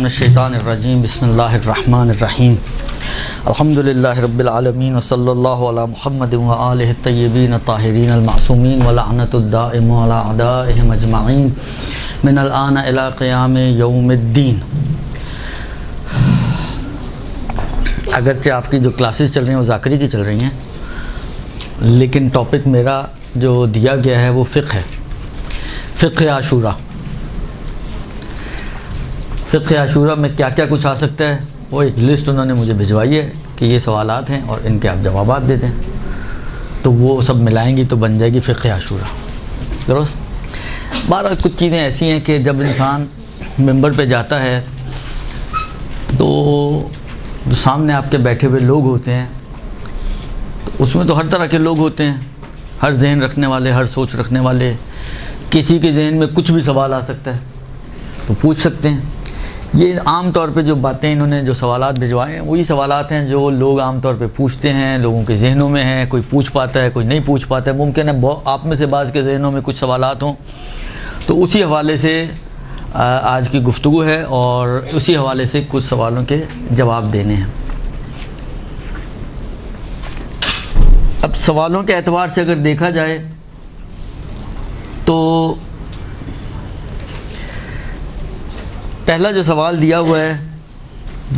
من الشیطان الرجیم بسم اللہ الرحمن الرحیم الحمدللہ رب العالمین وصلی اللہ علی محمد وآلہ الطیبین الطاہرین المعصومین ولعنت الدائم علی اعدائہم اجمعین من الآن الی قیام یوم الدین۔ اگرچہ آپ کی جو کلاسز چل رہی ہیں وہ ذاکری کی چل رہی ہیں، لیکن ٹاپک میرا جو دیا گیا ہے وہ فقہ ہے، فقہ عاشورہ۔ فقہ عاشورہ میں کیا کیا کچھ آ سکتا ہے وہ ایک لسٹ انہوں نے مجھے بھجوائی ہے کہ یہ سوالات ہیں اور ان کے آپ جوابات دے دیں، تو وہ سب ملائیں گی تو بن جائے گی فقہ عاشورہ، درست۔ بہرحال کچھ چیزیں ایسی ہیں کہ جب انسان ممبر پہ جاتا ہے تو جو سامنے آپ کے بیٹھے ہوئے لوگ ہوتے ہیں تو اس میں تو ہر طرح کے لوگ ہوتے ہیں، ہر ذہن رکھنے والے، ہر سوچ رکھنے والے۔ کسی کے ذہن میں کچھ بھی سوال آ سکتا ہے تو پوچھ سکتے ہیں۔ یہ عام طور پہ جو باتیں انہوں نے جو سوالات بھجوائے ہیں وہی سوالات ہیں جو لوگ عام طور پہ پوچھتے ہیں، لوگوں کے ذہنوں میں ہیں، کوئی پوچھ پاتا ہے کوئی نہیں پوچھ پاتا ہے۔ ممکن ہے آپ میں سے بعض کے ذہنوں میں کچھ سوالات ہوں، تو اسی حوالے سے آج کی گفتگو ہے اور اسی حوالے سے کچھ سوالوں کے جواب دینے ہیں۔ اب سوالوں کے اعتبار سے اگر دیکھا جائے تو پہلا جو سوال دیا ہوا ہے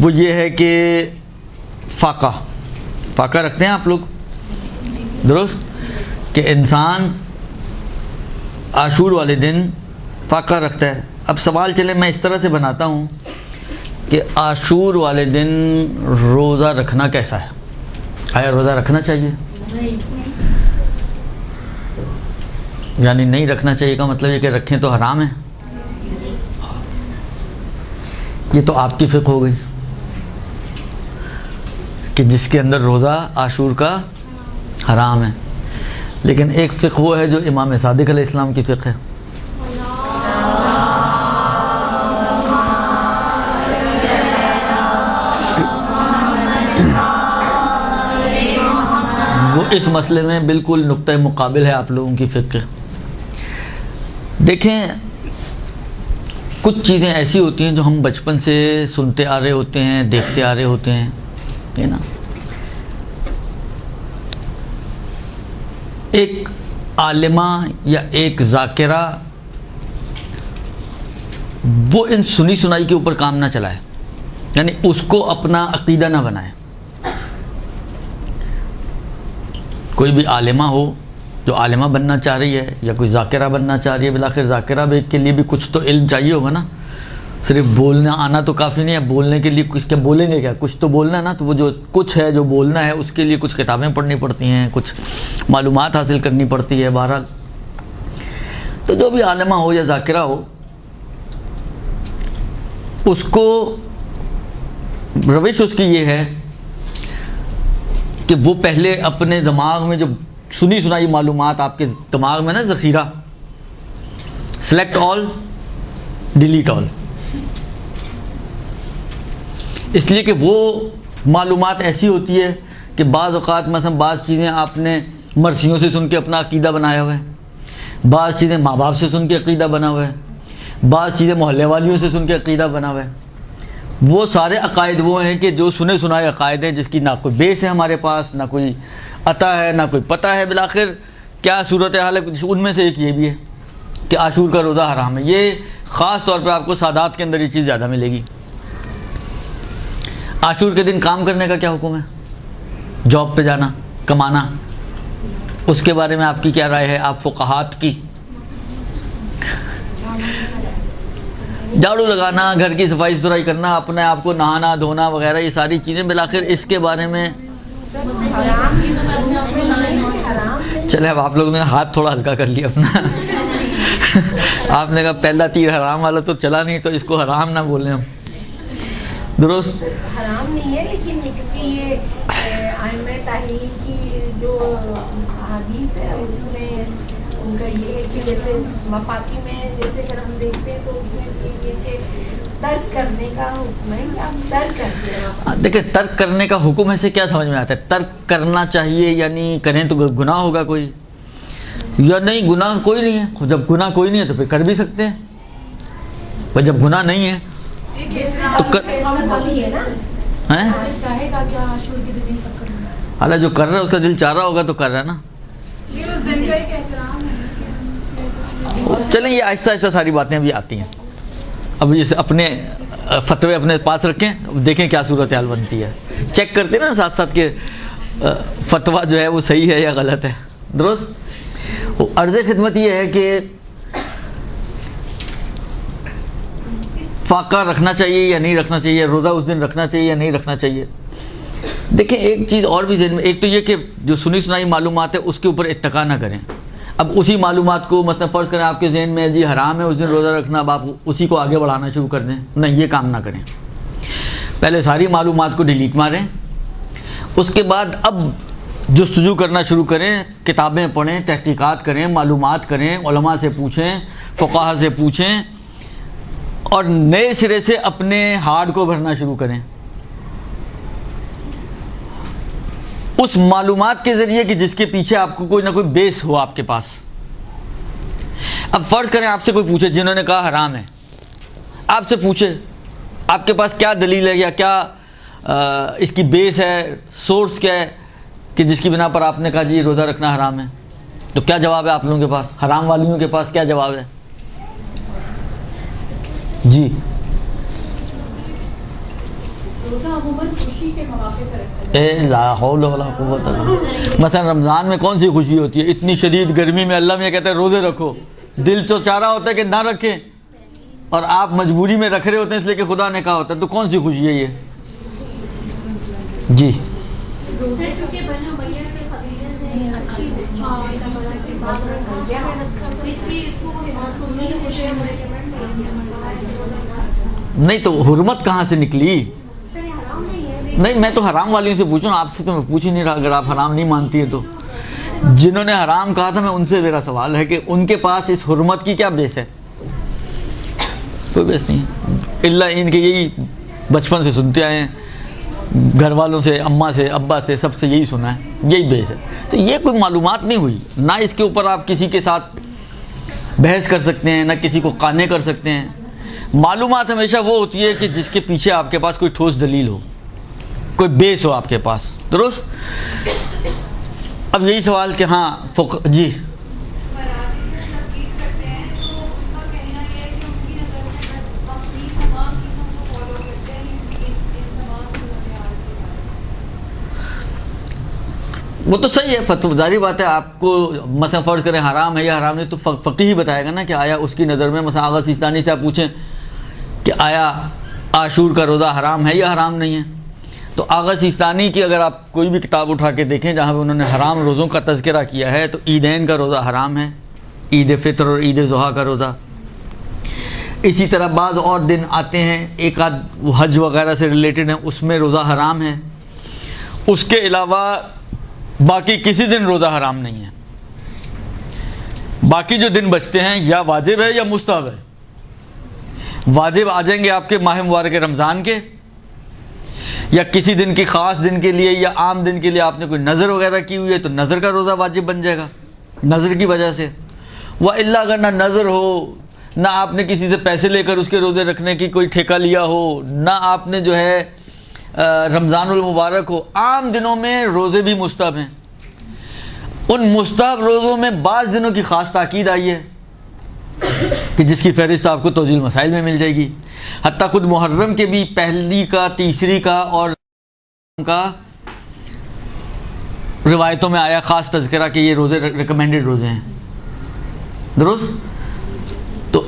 وہ یہ ہے کہ فاقہ رکھتے ہیں آپ لوگ، درست، کہ انسان عاشور والے دن فاقہ رکھتا ہے۔ اب سوال چلے میں اس طرح سے بناتا ہوں کہ عاشور والے دن روزہ رکھنا کیسا ہے؟ آیا روزہ رکھنا چاہیے؟ یعنی نہیں رکھنا چاہیے کا مطلب یہ کہ رکھیں تو حرام ہے؟ یہ تو آپ کی فقہ ہو گئی کہ جس کے اندر روزہ عاشور کا حرام ہے، لیکن ایک فقہ وہ ہے جو امام صادق علیہ السلام کی فقہ ہے۔ وہ اس مسئلے میں بالکل نقطہ مقابل ہے آپ لوگوں کی فقہ۔ دیکھیں، کچھ چیزیں ایسی ہوتی ہیں جو ہم بچپن سے سنتے آ رہے ہوتے ہیں، دیکھتے آ رہے ہوتے ہیں، ہے نا۔ ایک عالمہ یا ایک ذاکرہ وہ ان سنی سنائی کے اوپر کام نہ چلائے، یعنی اس کو اپنا عقیدہ نہ بنائے۔ کوئی بھی عالمہ ہو جو عالمہ بننا چاہ رہی ہے یا کوئی ذاکرہ بننا چاہ رہی ہے، بالآخر ذاکرہ بھی کے لیے بھی کچھ تو علم چاہیے ہوگا نا، صرف بولنا آنا تو کافی نہیں ہے۔ بولنے کے لیے کچھ کیا بولیں گے، کیا کچھ تو بولنا ہے نا، تو وہ جو کچھ ہے جو بولنا ہے اس کے لیے کچھ کتابیں پڑھنی پڑتی ہیں، کچھ معلومات حاصل کرنی پڑتی ہے۔ بہرحال تو جو بھی عالمہ ہو یا ذاکرہ ہو، اس کو روش اس کی یہ ہے کہ وہ پہلے اپنے دماغ میں جو سنی سنائی معلومات آپ کے دماغ میں نا ذخیرہ، سلیکٹ آل ڈیلیٹ آل، اس لیے کہ وہ معلومات ایسی ہوتی ہے کہ بعض اوقات مثلا بعض چیزیں آپ نے مرثیوں سے سن کے اپنا عقیدہ بنایا ہوا ہے، بعض چیزیں ماں باپ سے سن کے عقیدہ بنا ہوا ہے، بعض چیزیں محلے والیوں سے سن کے عقیدہ بنا ہوا ہے۔ وہ سارے عقائد وہ ہیں کہ جو سنے سنائے عقائد ہیں جس کی نہ کوئی بیس ہے ہمارے پاس، نہ کوئی عطا ہے، نہ کوئی پتہ ہے۔ بالآخر کیا صورتحال ہے؟ ان میں سے ایک یہ بھی ہے کہ عاشور کا روزہ حرام ہے۔ یہ خاص طور پہ آپ کو سادات کے اندر یہ چیز زیادہ ملے گی۔ عاشور کے دن کام کرنے کا کیا حکم ہے؟ جاب پہ جانا، کمانا، اس کے بارے میں آپ کی کیا رائے ہے؟ آپ فقہات کی؟ جھاڑو لگانا، گھر کی صفائی ستھرائی کرنا، اپنے آپ کو نہانا دھونا وغیرہ، یہ ساری چیزیں بالآخر اس کے بارے میں چلے اب آپ لوگوں نے ہاتھ تھوڑا ہلکا کر لیا اپنا۔ آپ نے کہا پہلا تیر حرام والا تو چلا نہیں، تو اس کو حرام نہ بولیں ہم، درست؟ حرام نہیں ہے، لیکن کیونکہ یہ ائمہ تحریر کی جو حدیث ہے اس میں ان کا یہ ہے کہ جیسے مفاقی میں جیسے اگر ہم دیکھتے ہیں تو اس میں یہ کہ ترک کرنے کا حکم ہے کہ آپ ترک کرتے ہیں۔ دیکھیں، ترک کرنے کا حکم ہے سے کیا سمجھ میں آتا ہے؟ ترک کرنا چاہیے یعنی کریں تو گناہ ہوگا کوئی، یا نہیں گناہ کوئی نہیں ہے؟ جب گناہ کوئی نہیں ہے تو پھر کر بھی سکتے ہیں، پر جب گناہ نہیں ہے ہیں حالانکہ جو کر رہا ہے اس کا دل چاہ رہا ہوگا تو کر رہا ہے نا. چلیں یہ آہستہ آہستہ ساری باتیں ابھی آتی ہیں. اب یہ اپنے فتوے اپنے پاس رکھیں, دیکھیں کیا صورتحال بنتی ہے. چیک کرتے نا ساتھ ساتھ کہ فتویٰ جو ہے وہ صحیح ہے یا غلط ہے. درست. عرض خدمت یہ ہے کہ فاقہ رکھنا چاہیے یا نہیں رکھنا چاہیے, روزہ اس دن رکھنا چاہیے یا نہیں رکھنا چاہیے. دیکھیں ایک چیز اور بھی ذہن میں, ایک تو یہ کہ جو سنی سنائی معلومات ہے اس کے اوپر اتکا نہ کریں. اب اسی معلومات کو مثلا فرض کریں آپ کے ذہن میں جی حرام ہے اس دن روزہ رکھنا, اب آپ اسی کو آگے بڑھانا شروع کر دیں. نہیں, یہ کام نہ کریں. پہلے ساری معلومات کو ڈیلیٹ ماریں, اس کے بعد اب جستجو کرنا شروع کریں, کتابیں پڑھیں, تحقیقات کریں, معلومات کریں, علماء سے پوچھیں, فقہا سے پوچھیں, اور نئے سرے سے اپنے ہارڈ کو بھرنا شروع کریں اس معلومات کے ذریعے کہ جس کے پیچھے آپ کو کوئی نہ کوئی بیس ہو آپ کے پاس. اب فرض کریں آپ سے کوئی پوچھے, جنہوں نے کہا حرام ہے, آپ سے پوچھے آپ کے پاس کیا دلیل ہے یا کیا اس کی بیس ہے, سورس کیا ہے کہ جس کی بنا پر آپ نے کہا جی روزہ رکھنا حرام ہے. تو کیا جواب ہے آپ لوگوں کے پاس, حرام والیوں کے پاس کیا جواب ہے؟ جی لا حول ولا قوت الا باللہ. مثلا رمضان میں کون سی خوشی ہوتی ہے؟ اتنی شدید گرمی میں اللہ میں کہتا ہے روزے رکھو, دل تو چاہ رہا ہوتا ہے کہ نہ رکھیں, اور آپ مجبوری میں رکھ رہے ہوتے ہیں اس لیے کہ خدا نے کہا ہوتا ہے. تو کون سی خوشی ہے یہ؟ جی نہیں تو حرمت کہاں سے نکلی؟ نہیں, میں تو حرام والیوں سے پوچھوں, آپ سے تو میں پوچھ ہی نہیں رہا. اگر آپ حرام نہیں مانتی ہیں تو جنہوں نے حرام کہا تھا میں ان سے میرا سوال ہے کہ ان کے پاس اس حرمت کی کیا بیس ہے؟ کوئی بیس نہیں ہے, اللہ ان کے یہی بچپن سے سنتے آئے ہیں, گھر والوں سے, اماں سے, ابا سے, سب سے یہی سنا ہے, یہی بیس ہے. تو یہ کوئی معلومات نہیں ہوئی, نہ اس کے اوپر آپ کسی کے ساتھ بحث کر سکتے ہیں, نہ کسی کو قانع کر سکتے ہیں. معلومات ہمیشہ وہ ہوتی ہے کہ جس کے پیچھے آپ کے پاس کوئی ٹھوس دلیل ہو, کوئی بیس ہو آپ کے پاس. درست. اب یہی سوال کہ ہاں جی وہ تو صحیح ہے, فتویٰ بات ہے. آپ کو مثلا فرض کریں حرام ہے یا حرام نہیں, تو فقیہ ہی بتائے گا نا کہ آیا اس کی نظر میں, مثلا آغا سیستانی سے آپ پوچھیں کہ آیا عاشور کا روزہ حرام ہے یا حرام نہیں ہے, تو آغا سیستانی کی اگر آپ کوئی بھی کتاب اٹھا کے دیکھیں جہاں پہ انہوں نے حرام روزوں کا تذکرہ کیا ہے, تو عیدین کا روزہ حرام ہے, عید فطر اور عید ضحیٰ کا روزہ. اسی طرح بعض اور دن آتے ہیں, ایک آدھ حج وغیرہ سے ریلیٹڈ ہیں, اس میں روزہ حرام ہے. اس کے علاوہ باقی کسی دن روزہ حرام نہیں ہے. باقی جو دن بچتے ہیں یا واجب ہے یا مستحب ہے. واجب آ جائیں گے آپ کے ماہ مبارک رمضان کے, یا کسی دن کی خاص دن کے لیے یا عام دن کے لیے آپ نے کوئی نظر وغیرہ کی ہوئی ہے تو نظر کا روزہ واجب بن جائے گا نظر کی وجہ سے. وَإِلَّا اگر نہ نظر ہو, نہ آپ نے کسی سے پیسے لے کر اس کے روزے رکھنے کی کوئی ٹھیکہ لیا ہو, نہ آپ نے جو ہے رمضان المبارک ہو, عام دنوں میں روزے بھی مستحب ہیں. ان مستحب روزوں میں بعض دنوں کی خاص تاکید آئی ہے کہ جس کی فہرست آپ کو توضیح المسائل میں مل جائے گی. حتیٰ خود محرم کے بھی پہلی کا, تیسری کا اور کا روایتوں میں آیا خاص تذکرہ کہ یہ روزے ریکمینڈڈ روزے ہیں. درست. تو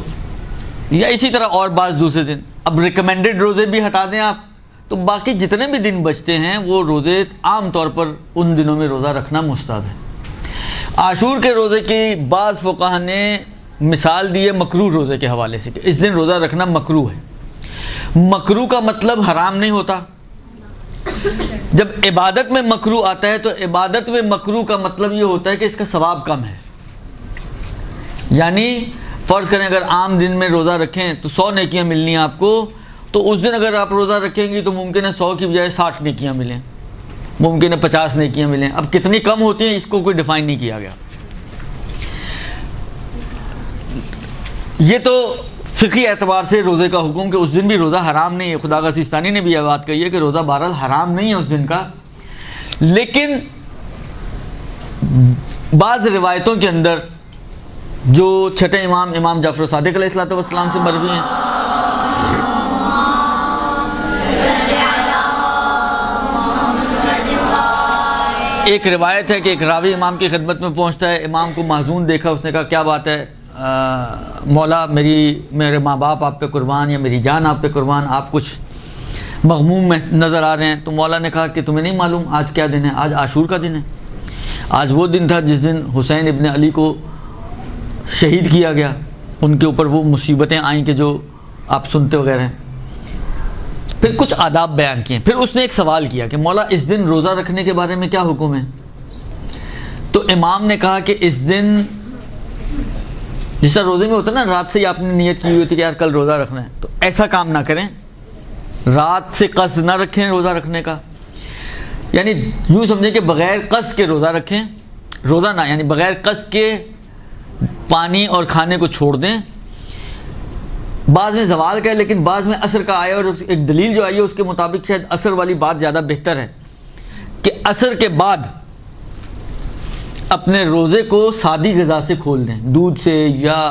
یا اسی طرح اور بعض دوسرے دن. اب ریکمینڈڈ روزے بھی ہٹا دیں آپ, تو باقی جتنے بھی دن بچتے ہیں وہ روزے عام طور پر ان دنوں میں روزہ رکھنا مستحب ہے. عاشور کے روزے کی بعض فقہا نے مثال دی ہے مکروہ روزے کے حوالے سے کہ اس دن روزہ رکھنا مکروہ ہے. مکروہ کا مطلب حرام نہیں ہوتا. جب عبادت میں مکروہ آتا ہے تو عبادت میں مکروہ کا مطلب یہ ہوتا ہے کہ اس کا ثواب کم ہے. یعنی فرض کریں اگر عام دن میں روزہ رکھیں تو 100 نیکیاں ملنی ہیں آپ کو, تو اس دن اگر آپ روزہ رکھیں گی تو ممکن ہے 100 کی بجائے 60 نیکیاں ملیں, ممکن ہے 50 نیکیاں ملیں. اب کتنی کم ہوتی ہیں اس کو کوئی ڈیفائن نہیں کیا گیا. یہ تو فقہی اعتبار سے روزے کا حکم کہ اس دن بھی روزہ حرام نہیں ہے. خداغا سیستانی نے بھی یہ بات کہی ہے کہ روزہ بہرحال حرام نہیں ہے اس دن کا. لیکن بعض روایتوں کے اندر جو چھٹے امام جعفر صادق علیہ الصلوۃ والسلام سے مروی ہیں, ایک روایت ہے کہ ایک راوی امام کی خدمت میں پہنچتا ہے, امام کو محزون دیکھا, اس نے کہا کیا بات ہے مولا, میرے ماں باپ آپ پہ قربان یا میری جان آپ پہ قربان, آپ کچھ مغموم میں نظر آ رہے ہیں. تو مولا نے کہا کہ تمہیں نہیں معلوم آج کیا دن ہے؟ آج عاشور کا دن ہے. آج وہ دن تھا جس دن حسین ابن علی کو شہید کیا گیا, ان کے اوپر وہ مصیبتیں آئیں کہ جو آپ سنتے وغیرہ ہیں. پھر کچھ آداب بیان کیے. پھر اس نے ایک سوال کیا کہ مولا اس دن روزہ رکھنے کے بارے میں کیا حکم ہے؟ تو امام نے کہا کہ اس دن جس طرح روزے میں ہوتا ہے نا, رات سے ہی آپ نے نیت کی ہوئی ہوتی ہے کہ یار کل روزہ رکھنا ہے, تو ایسا کام نہ کریں, رات سے قصد نہ رکھیں روزہ رکھنے کا. یعنی یوں سمجھیں کہ بغیر قصد کے روزہ رکھیں, روزہ نہ یعنی بغیر قصد کے پانی اور کھانے کو چھوڑ دیں. بعض میں زوال کا ہے لیکن بعض میں عصر کا آیا, اور ایک دلیل جو آئی ہے اس کے مطابق شاید عصر والی بات زیادہ بہتر ہے کہ عصر کے بعد اپنے روزے کو سادی غذا سے کھول دیں, دودھ سے یا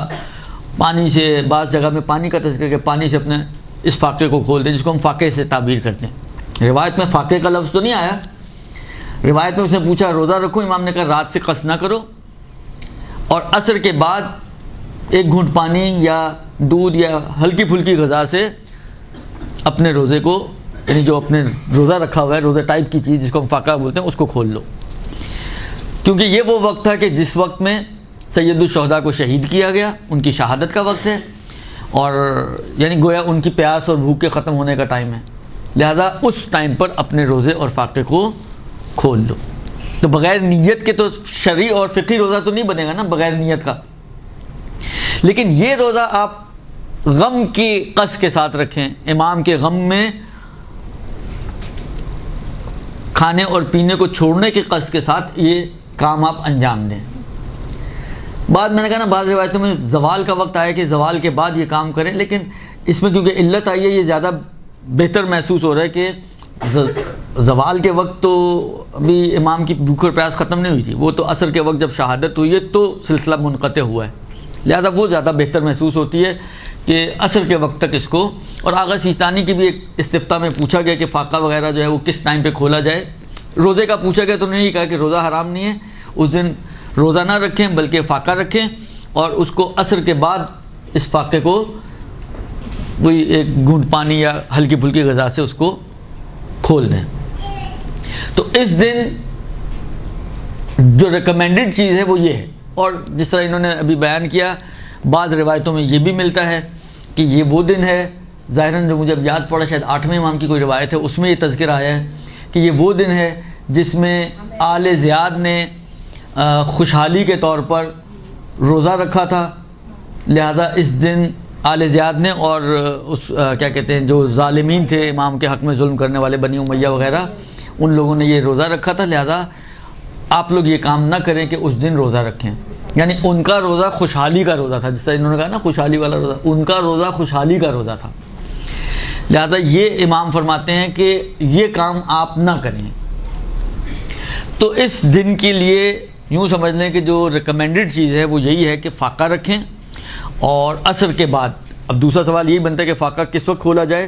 پانی سے. بعض جگہ میں پانی کا تذکر کہ پانی سے اپنے اس فاقے کو کھول دیں, جس کو ہم فاقے سے تعبیر کرتے ہیں. روایت میں فاقے کا لفظ تو نہیں آیا, روایت میں اس نے پوچھا روزہ رکھو, امام نے کہا رات سے قصد نہ کرو, اور عصر کے بعد ایک گھونٹ پانی یا دودھ یا ہلکی پھلکی غذا سے اپنے روزے کو, یعنی جو اپنے روزہ رکھا ہوا ہے روزہ ٹائپ کی چیز جس کو ہم فاقہ بولتے ہیں, اس کو کھول لو. کیونکہ یہ وہ وقت تھا کہ جس وقت میں سید الشہداء کو شہید کیا گیا, ان کی شہادت کا وقت ہے, اور یعنی گویا ان کی پیاس اور بھوک کے ختم ہونے کا ٹائم ہے. لہذا اس ٹائم پر اپنے روزے اور فاقے کو کھول لو. تو بغیر نیت کے تو شرعی اور فقہی روزہ تو نہیں بنے گا نا بغیر نیت کا. لیکن یہ روزہ آپ غم کی قصد کے ساتھ رکھیں, امام کے غم میں کھانے اور پینے کو چھوڑنے کی قصد کے ساتھ یہ کام آپ انجام دیں. بعد میں نے کہا نا بعض روایتوں میں زوال کا وقت آیا کہ زوال کے بعد یہ کام کریں, لیکن اس میں کیونکہ علت آئی ہے یہ زیادہ بہتر محسوس ہو رہا ہے کہ زوال کے وقت تو ابھی امام کی بھوک اور پیاس ختم نہیں ہوئی تھی, وہ تو عصر کے وقت جب شہادت ہوئی ہے تو سلسلہ منقطع ہوا ہے. لہذا وہ زیادہ بہتر محسوس ہوتی ہے کہ عصر کے وقت تک اس کو. اور آغا سیستانی کی بھی ایک استفتاء میں پوچھا گیا کہ فاقہ وغیرہ جو ہے وہ کس ٹائم پہ کھولا جائے. روزے کا پوچھا گیا تو انہوں نے یہ کہا کہ روزہ حرام نہیں ہے, اس دن روزہ نہ رکھیں بلکہ فاقہ رکھیں, اور اس کو عصر کے بعد اس فاقے کو کوئی ایک گھونٹ پانی یا ہلکی پھلکی غذا سے اس کو کھول دیں. تو اس دن جو ریکمینڈڈ چیز ہے وہ یہ ہے. اور جس طرح انہوں نے ابھی بیان کیا, بعض روایتوں میں یہ بھی ملتا ہے کہ یہ وہ دن ہے, ظاہراً جو مجھے اب یاد پڑا شاید 8ویں امام کی کوئی روایت ہے, اس میں یہ تذکر آیا ہے کہ یہ وہ دن ہے جس میں آل زیاد نے خوشحالی کے طور پر روزہ رکھا تھا. لہذا اس دن آل زیاد نے اور اس کیا کہتے ہیں جو ظالمین تھے امام کے حق میں ظلم کرنے والے بنی امیہ وغیرہ, ان لوگوں نے یہ روزہ رکھا تھا. لہذا آپ لوگ یہ کام نہ کریں کہ اس دن روزہ رکھیں. یعنی ان کا روزہ خوشحالی کا روزہ تھا, جس طرح انہوں نے کہا نا خوشحالی والا روزہ, ان کا روزہ خوشحالی کا روزہ تھا. لہذا یہ امام فرماتے ہیں کہ یہ کام آپ نہ کریں. تو اس دن کے لیے یوں سمجھ لیں کہ جو ریکمینڈڈ چیز ہے وہ یہی ہے کہ فاقہ رکھیں, اور عصر کے بعد. اب دوسرا سوال یہی بنتا ہے کہ فاقہ کس وقت کھولا جائے,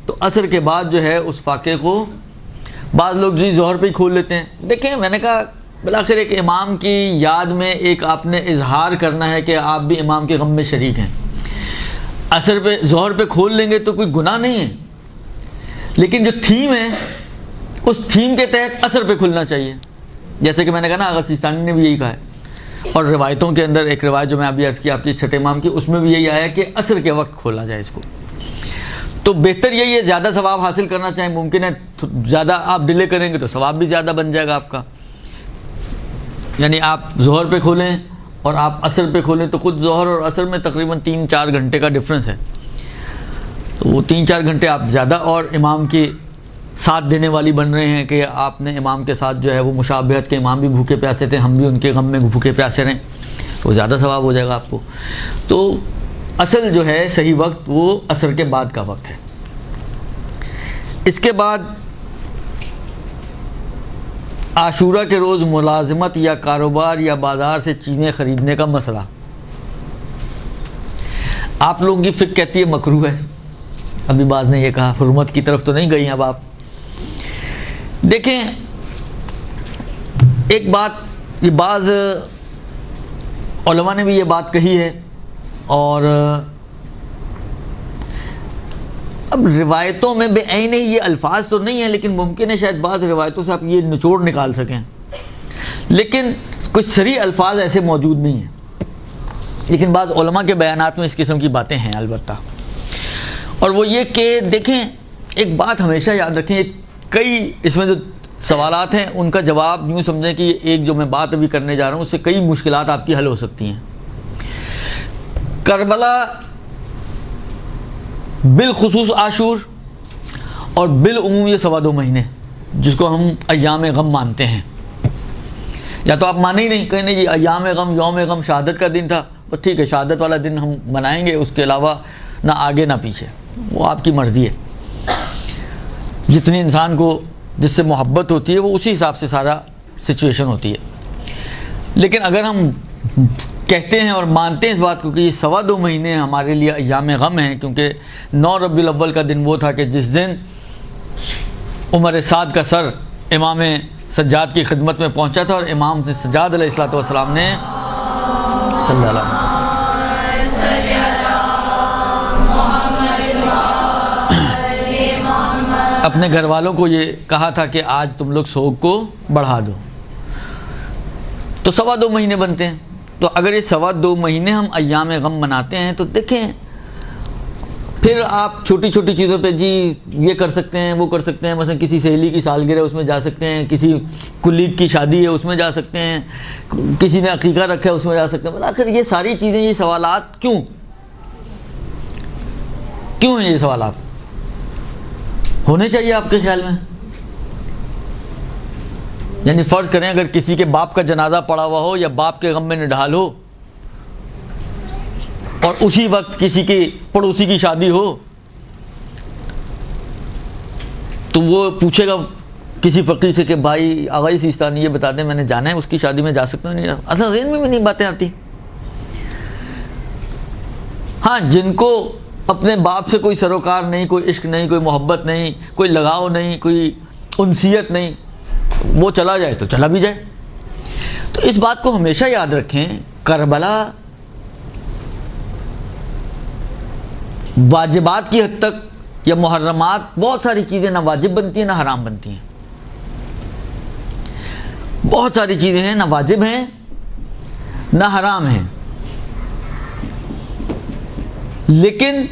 تو عصر کے بعد جو ہے اس فاقے کو بعض لوگ جی ظہر پہ ہی کھول لیتے ہیں. دیکھیں میں نے کہا بالآخر ایک امام کی یاد میں ایک آپ نے اظہار کرنا ہے کہ آپ بھی امام کے غم میں شریک ہیں. عصر پہ ظہر پہ کھول لیں گے تو کوئی گناہ نہیں ہے, لیکن جو تھیم ہے اس تھیم کے تحت عصر پہ کھلنا چاہیے. جیسے کہ میں نے کہا نا آغا سیستانی نے بھی یہی کہا ہے, اور روایتوں کے اندر ایک روایت جو میں ابھی عرض کی آپ کی چھٹے امام کی, اس میں بھی یہی آیا کہ عصر کے وقت کھولا جائے اس کو. تو بہتر یہی ہے, زیادہ ثواب حاصل کرنا چاہیں, ممکن ہے زیادہ آپ ڈیلے کریں گے تو ثواب بھی زیادہ بن جائے گا آپ کا. یعنی آپ ظہر پہ کھولیں اور آپ عصر پہ کھولیں تو خود ظہر اور عصر میں تقریباً 3-4 گھنٹے کا ڈفرینس ہے. تو وہ 3-4 گھنٹے آپ زیادہ اور امام کی ساتھ دینے والی بن رہے ہیں کہ آپ نے امام کے ساتھ جو ہے وہ مشابہت کے, امام بھی بھوکے پیاسے تھے, ہم بھی ان کے غم میں بھوکے پیاسے رہیں, تو زیادہ ثواب ہو جائے گا آپ کو. تو اصل جو ہے صحیح وقت وہ عصر کے بعد کا وقت ہے۔ اس کے بعد عاشورہ کے روز ملازمت یا کاروبار یا بازار سے چیزیں خریدنے کا مسئلہ، آپ لوگوں کی فقہ کہتی ہے مکروہ ہے، ابھی بعض نے یہ کہا حرمت کی طرف تو نہیں گئی۔ اب آپ دیکھیں ایک بات، یہ بعض علماء نے بھی یہ بات کہی ہے، اور اب روایتوں میں بے عین ہی یہ الفاظ تو نہیں ہیں، لیکن ممکن ہے شاید بعض روایتوں سے آپ یہ نچوڑ نکال سکیں، لیکن کچھ صریح الفاظ ایسے موجود نہیں ہیں، لیکن بعض علماء کے بیانات میں اس قسم کی باتیں ہیں البتہ۔ اور وہ یہ کہ دیکھیں ایک بات ہمیشہ یاد رکھیں، کئی اس میں جو سوالات ہیں ان کا جواب یوں سمجھیں کہ ایک جو میں بات ابھی کرنے جا رہا ہوں اس سے کئی مشکلات آپ کی حل ہو سکتی ہیں۔ کربلا بالخصوص عاشور اور بالعموم یہ 2.25 مہینے جس کو ہم ایام غم مانتے ہیں، یا تو آپ مانیں ہی نہیں، کہیں نہیں جی ایام غم یوم غم شہادت کا دن تھا، بس ٹھیک ہے شہادت والا دن ہم منائیں گے، اس کے علاوہ نہ آگے نہ پیچھے، وہ آپ کی مرضی ہے۔ جتنی انسان کو جس سے محبت ہوتی ہے وہ اسی حساب سے سارا سچویشن ہوتی ہے۔ لیکن اگر ہم کہتے ہیں اور مانتے ہیں اس بات کو کہ یہ 2.25 مہینے ہمارے لیے ایام غم ہیں، کیونکہ 9 ربیع الاول کا دن وہ تھا کہ جس دن عمر سعد کا سر امام سجاد کی خدمت میں پہنچا تھا، اور امام سجاد علیہ الصلوۃ والسلام نے صلی اللہ علیہ وسلم اپنے گھر والوں کو یہ کہا تھا کہ آج تم لوگ سوگ کو بڑھا دو، تو 2.25 مہینے بنتے ہیں۔ تو اگر یہ 2.25 مہینے ہم ایام غم مناتے ہیں تو دیکھیں پھر آپ چھوٹی چھوٹی چیزوں پہ جی یہ کر سکتے ہیں وہ کر سکتے ہیں، مثلا کسی سہیلی کی سالگرہ اس میں جا سکتے ہیں، کسی کلیگ کی شادی ہے اس میں جا سکتے ہیں، کسی نے عقیقہ رکھا ہے اس میں جا سکتے ہیں۔ آخر یہ ساری چیزیں، یہ سوالات کیوں ہیں؟ یہ سوالات ہونے چاہیے آپ کے خیال میں؟ یعنی فرض کریں اگر کسی کے باپ کا جنازہ پڑا ہوا ہو یا باپ کے غم میں نڈھال ہو، اور اسی وقت کسی کی پڑوسی کی شادی ہو، تو وہ پوچھے گا کسی فقیر سے کہ بھائی آغائی سیستانی یہ بتا دیں میں نے جانا ہے اس کی شادی میں جا سکتا ہوں نہیں؟ اصل ذہن میں بھی نہیں باتیں آتی۔ ہاں جن کو اپنے باپ سے کوئی سروکار نہیں، کوئی عشق نہیں، کوئی محبت نہیں، کوئی لگاؤ نہیں، کوئی انسیت نہیں، وہ چلا جائے تو چلا بھی جائے۔ تو اس بات کو ہمیشہ یاد رکھیں، کربلا واجبات کی حد تک یا محرمات، بہت ساری چیزیں نہ واجب بنتی ہیں نہ حرام بنتی ہیں، بہت ساری چیزیں ہیں نہ واجب ہیں نہ حرام ہیں، لیکن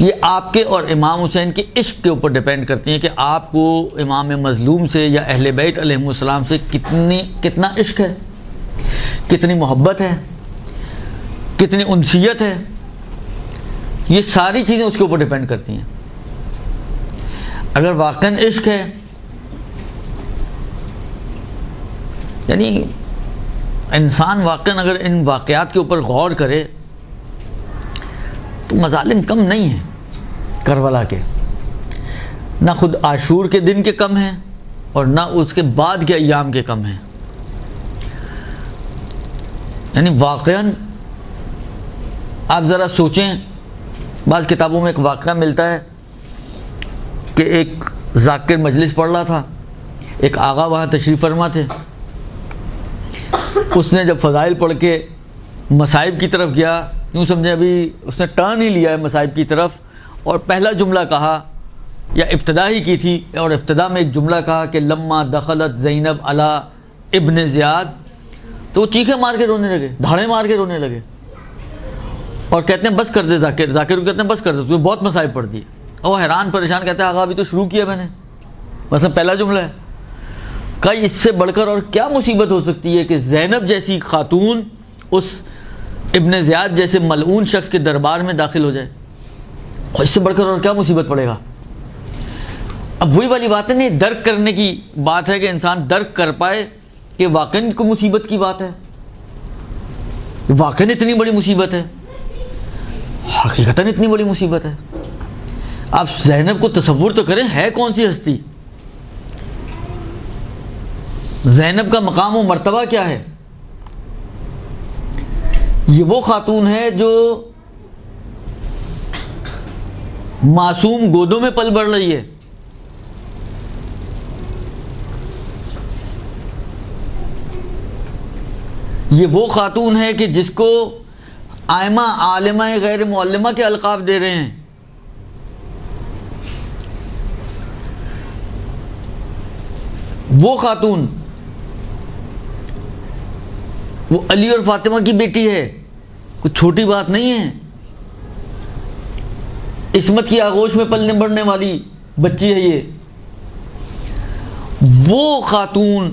یہ آپ کے اور امام حسین کے عشق کے اوپر ڈیپینڈ کرتی ہیں کہ آپ کو امام مظلوم سے یا اہل بیت علیہ السلام سے کتنا عشق ہے، کتنی محبت ہے، کتنی انسیت ہے، یہ ساری چیزیں اس کے اوپر ڈیپینڈ کرتی ہیں۔ اگر واقعاً عشق ہے، یعنی انسان واقعاً اگر ان واقعات کے اوپر غور کرے تو مظالم کم نہیں ہیں کربلا کے، نہ خود عاشور کے دن کے کم ہیں اور نہ اس کے بعد کے ایام کے کم ہیں۔ یعنی واقعاً آپ ذرا سوچیں، بعض کتابوں میں ایک واقعہ ملتا ہے کہ ایک ذاکر مجلس پڑھ رہا تھا، ایک آغا وہاں تشریف فرما تھے، اس نے جب فضائل پڑھ کے مصائب کی طرف گیا، یوں سمجھیں ابھی اس نے ٹرن ہی لیا ہے مصائب کی طرف، اور پہلا جملہ کہا یا ابتدا ہی کی تھی، اور ابتدا میں ایک جملہ کہا کہ لما دخلت زینب علی ابن زیاد، تو وہ چیخیں مار کے رونے لگے، دھاڑے مار کے رونے لگے، اور کہتے ہیں بس کر دے ذاکر کو کہتے ہیں بس کر دے، تو بہت مصائب پڑھ دی، اور وہ حیران پریشان کہتے ہیں آغا ابھی تو شروع کیا میں نے، مثلا پہلا جملہ ہے۔ کہا اس سے بڑھ کر اور کیا مصیبت ہو سکتی ہے کہ زینب جیسی خاتون اس ابن زیاد جیسے ملعون شخص کے دربار میں داخل ہو جائے، اور اس سے بڑھ کر اور کیا مصیبت پڑے گا۔ اب وہی والی بات ہے نہیں، درک کرنے کی بات ہے کہ انسان درک کر پائے کہ واقعاً کوئی مصیبت کی بات ہے، واقعاً اتنی بڑی مصیبت ہے۔ حقیقتاً اتنی بڑی مصیبت ہے. آپ زینب کو تصور تو کریں, ہے کون سی ہستی, زینب کا مقام و مرتبہ کیا ہے. یہ وہ خاتون ہے جو معصوم گودوں میں پل بڑھ رہی ہے. یہ وہ خاتون ہے کہ جس کو آئمہ, عالمہ غیر معلمہ کے القاب دے رہے ہیں. وہ خاتون, وہ علی اور فاطمہ کی بیٹی ہے, کوئی چھوٹی بات نہیں ہے. عصمت کی آغوش میں پلنے بڑھنے والی بچی ہے یہ. وہ خاتون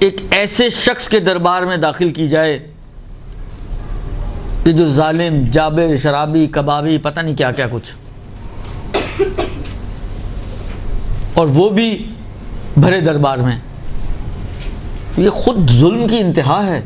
ایک ایسے شخص کے دربار میں داخل کی جائے کہ جو ظالم, جابر, شرابی, کبابی, پتہ نہیں کیا کیا کچھ, اور وہ بھی بھرے دربار میں. یہ خود ظلم کی انتہا ہے.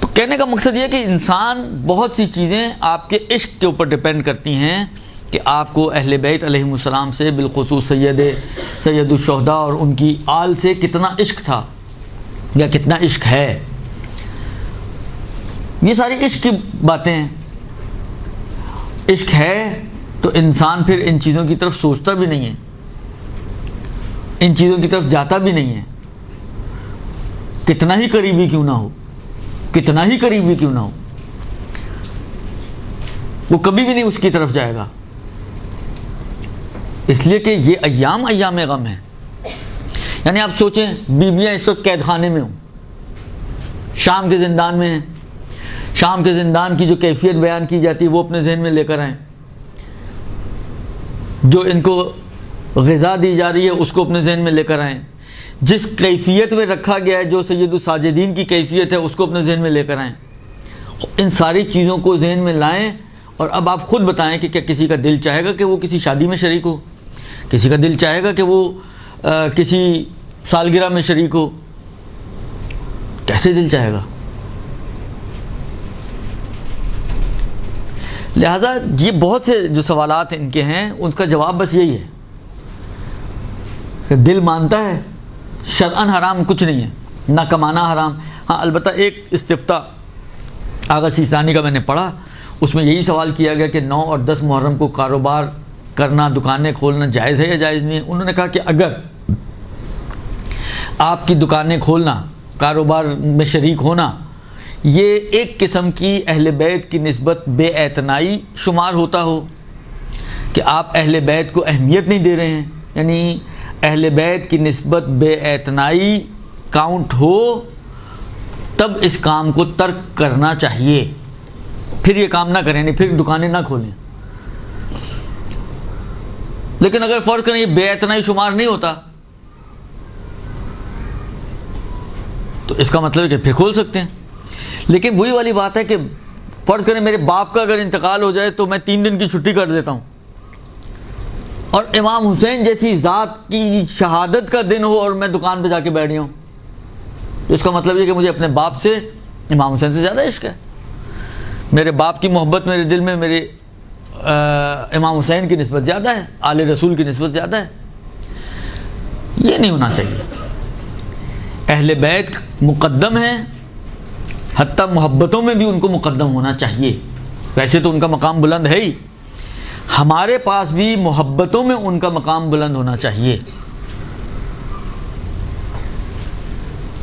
تو کہنے کا مقصد یہ ہے کہ انسان, بہت سی چیزیں آپ کے عشق کے اوپر ڈپینڈ کرتی ہیں کہ آپ کو اہل بیت علیہم السلام سے, بالخصوص سید الشہداء اور ان کی آل سے کتنا عشق تھا یا کتنا عشق ہے. یہ ساری عشق کی باتیں ہیں. عشق ہے تو انسان پھر ان چیزوں کی طرف سوچتا بھی نہیں ہے, ان چیزوں کی طرف جاتا بھی نہیں ہے. کتنا ہی قریبی کیوں نہ ہو, کتنا ہی قریبی کیوں نہ ہو, وہ کبھی بھی نہیں اس کی طرف جائے گا. اس لیے کہ یہ ایام غم ہیں. یعنی آپ سوچیں, بیویاں اس وقت قید خانے میں ہوں, شام کے زندان میں ہیں. شام کے زندان کی جو کیفیت بیان کی جاتی ہے وہ اپنے ذہن میں لے کر آئیں. جو ان کو غذا دی جا رہی ہے اس کو اپنے ذہن میں لے کر آئیں. جس کیفیت میں رکھا گیا ہے, جو سید الساجدین کی کیفیت ہے, اس کو اپنے ذہن میں لے کر آئیں. ان ساری چیزوں کو ذہن میں لائیں, اور اب آپ خود بتائیں کہ کیا کسی کا دل چاہے گا کہ وہ کسی شادی میں شریک ہو, کسی کا دل چاہے گا کہ وہ کسی سالگرہ میں شریک ہو, کیسے دل چاہے گا. لہذا یہ بہت سے جو سوالات ان کے ہیں, ان کا جواب بس یہی ہے کہ دل مانتا ہے شرعاً حرام کچھ نہیں ہے, نہ کمانا حرام. ہاں البتہ ایک استفتاء آغا سیستانی کا میں نے پڑھا, اس میں یہی سوال کیا گیا کہ 9 اور 10 محرم کو کاروبار کرنا, دکانیں کھولنا جائز ہے یا جائز نہیں ہے. انہوں نے کہا کہ اگر آپ کی دکانیں کھولنا, کاروبار میں شریک ہونا, یہ ایک قسم کی اہل بیت کی نسبت بے اعتنائی شمار ہوتا ہو, کہ آپ اہل بیت کو اہمیت نہیں دے رہے ہیں, یعنی اہل بیت کی نسبت بے اعتنائی کاؤنٹ ہو, تب اس کام کو ترک کرنا چاہیے. پھر یہ کام نہ کریں, پھر دکانیں نہ کھولیں. لیکن اگر فرض کریں یہ بے اعتنائی شمار نہیں ہوتا, تو اس کا مطلب ہے کہ پھر کھول سکتے ہیں. لیکن وہی والی بات ہے کہ فرض کریں میرے باپ کا اگر انتقال ہو جائے تو میں 3 دن کی چھٹی کر دیتا ہوں, اور امام حسین جیسی ذات کی شہادت کا دن ہو اور میں دکان پہ جا کے بیٹھ گیا ہوں, تو اس کا مطلب یہ کہ مجھے اپنے باپ سے, امام حسین سے زیادہ عشق ہے. میرے باپ کی محبت میرے دل میں میرے امام حسین کی نسبت زیادہ ہے, آل رسول کی نسبت زیادہ ہے. یہ نہیں ہونا چاہیے. اہل بیت مقدم ہیں, حتیٰ محبتوں میں بھی ان کو مقدم ہونا چاہیے. ویسے تو ان کا مقام بلند ہے ہی, ہمارے پاس بھی محبتوں میں ان کا مقام بلند ہونا چاہیے.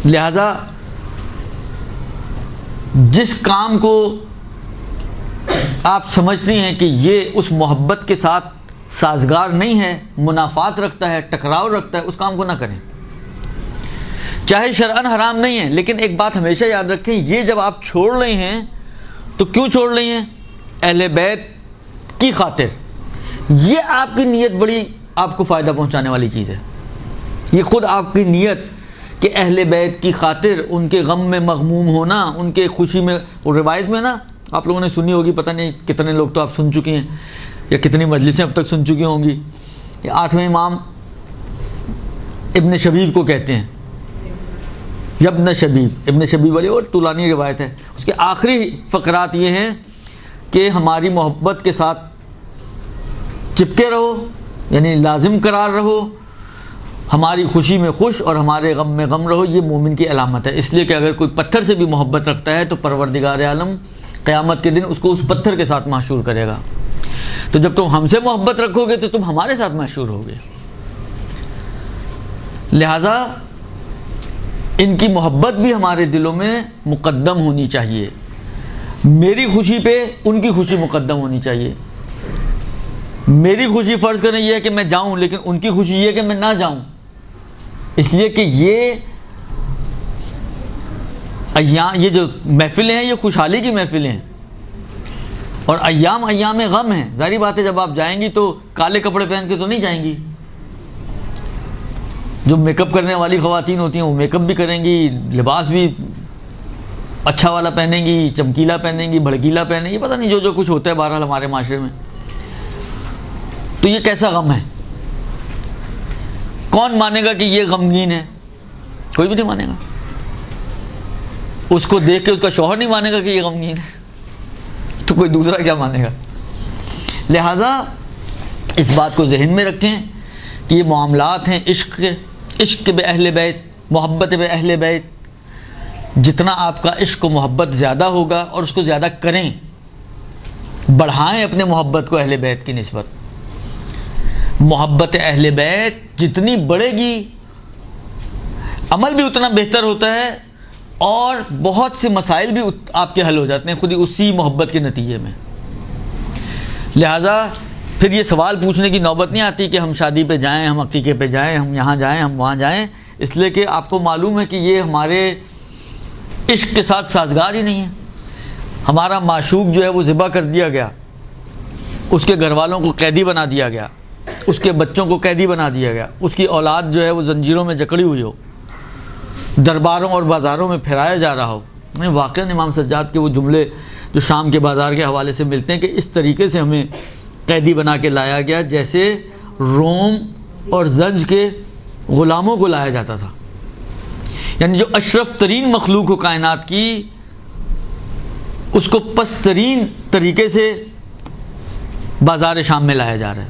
لہذا جس کام کو آپ سمجھتی ہیں کہ یہ اس محبت کے ساتھ سازگار نہیں ہے, منافات رکھتا ہے, ٹکراؤ رکھتا ہے, اس کام کو نہ کریں. چاہے شرعاً حرام نہیں ہے, لیکن ایک بات ہمیشہ یاد رکھیں, یہ جب آپ چھوڑ رہے ہیں تو کیوں چھوڑ رہی ہیں؟ اہل بیت کی خاطر. یہ آپ کی نیت بڑی آپ کو فائدہ پہنچانے والی چیز ہے. یہ خود آپ کی نیت کہ اہل بیت کی خاطر ان کے غم میں مغموم ہونا, ان کے خوشی میں. اور روایت میں نا آپ لوگوں نے سنی ہوگی, پتہ نہیں کتنے لوگ تو آپ سن چکے ہیں یا کتنی مجلسیں اب تک سن چکی ہوں گی. 8ویں امام ابن شبیب کو کہتے ہیں, ابن شبیب, ابن شبیب والی اور طولانی روایت ہے. اس کے آخری فقرات یہ ہیں کہ ہماری محبت کے ساتھ چپکے رہو، یعنی لازم قرار رہو، ہماری خوشی میں خوش اور ہمارے غم میں غم رہو. یہ مومن کی علامت ہے. اس لیے کہ اگر کوئی پتھر سے بھی محبت رکھتا ہے تو پروردگار عالم قیامت کے دن اس کو اس پتھر کے ساتھ محشور کرے گا. تو جب تم ہم سے محبت رکھو گے تو تم ہمارے ساتھ محشور ہوگے. لہذا ان کی محبت بھی ہمارے دلوں میں مقدم ہونی چاہیے. میری خوشی پہ ان کی خوشی مقدم ہونی چاہیے. میری خوشی فرض کریں یہ ہے کہ میں جاؤں، لیکن ان کی خوشی یہ ہے کہ میں نہ جاؤں. اس لیے کہ یہ جو محفلیں ہیں یہ خوشحالی کی محفلیں ہیں، اور ایام غم ہیں. ظاہری بات ہے جب آپ جائیں گی تو کالے کپڑے پہن کے تو نہیں جائیں گی. جو میک اپ کرنے والی خواتین ہوتی ہیں وہ میک اپ بھی کریں گی، لباس بھی اچھا والا پہنیں گی، چمکیلا پہنیں گی، بھڑکیلا پہنیں گی، پتہ نہیں جو کچھ ہوتا ہے بہرحال ہمارے معاشرے میں. تو یہ کیسا غم ہے؟ کون مانے گا کہ یہ غمگین ہے؟ کوئی بھی نہیں مانے گا. اس کو دیکھ کے اس کا شوہر نہیں مانے گا کہ یہ غمگین ہے، تو کوئی دوسرا کیا مانے گا؟ لہذا اس بات کو ذہن میں رکھیں کہ یہ معاملات ہیں عشق بے اہل بیت، محبت بے اہل بیت. جتنا آپ کا عشق و محبت زیادہ ہوگا اور اس کو زیادہ کریں، بڑھائیں اپنے محبت کو اہل بیت کی نسبت. محبت اہل بیت جتنی بڑھے گی عمل بھی اتنا بہتر ہوتا ہے، اور بہت سے مسائل بھی آپ کے حل ہو جاتے ہیں خود ہی اسی محبت کے نتیجے میں. لہٰذا پھر یہ سوال پوچھنے کی نوبت نہیں آتی کہ ہم شادی پہ جائیں، ہم عقیقے پہ جائیں، ہم یہاں جائیں، ہم وہاں جائیں، اس لیے کہ آپ کو معلوم ہے کہ یہ ہمارے عشق کے ساتھ سازگار ہی نہیں ہے. ہمارا معشوق جو ہے وہ ذبح کر دیا گیا، اس کے گھر والوں کو قیدی بنا دیا گیا، اس کے بچوں کو قیدی بنا دیا گیا، اس کی اولاد جو ہے وہ زنجیروں میں جکڑی ہوئی ہو، درباروں اور بازاروں میں پھیرایا جا رہا ہو. واقعاً امام سجاد کے وہ جملے جو شام کے بازار کے حوالے سے ملتے ہیں کہ اس طریقے سے ہمیں قیدی بنا کے لایا گیا جیسے روم اور زنج کے غلاموں کو لایا جاتا تھا. یعنی جو اشرف ترین مخلوق ہو کائنات کی، اس کو پست ترین طریقے سے بازار شام میں لایا جا رہا ہے.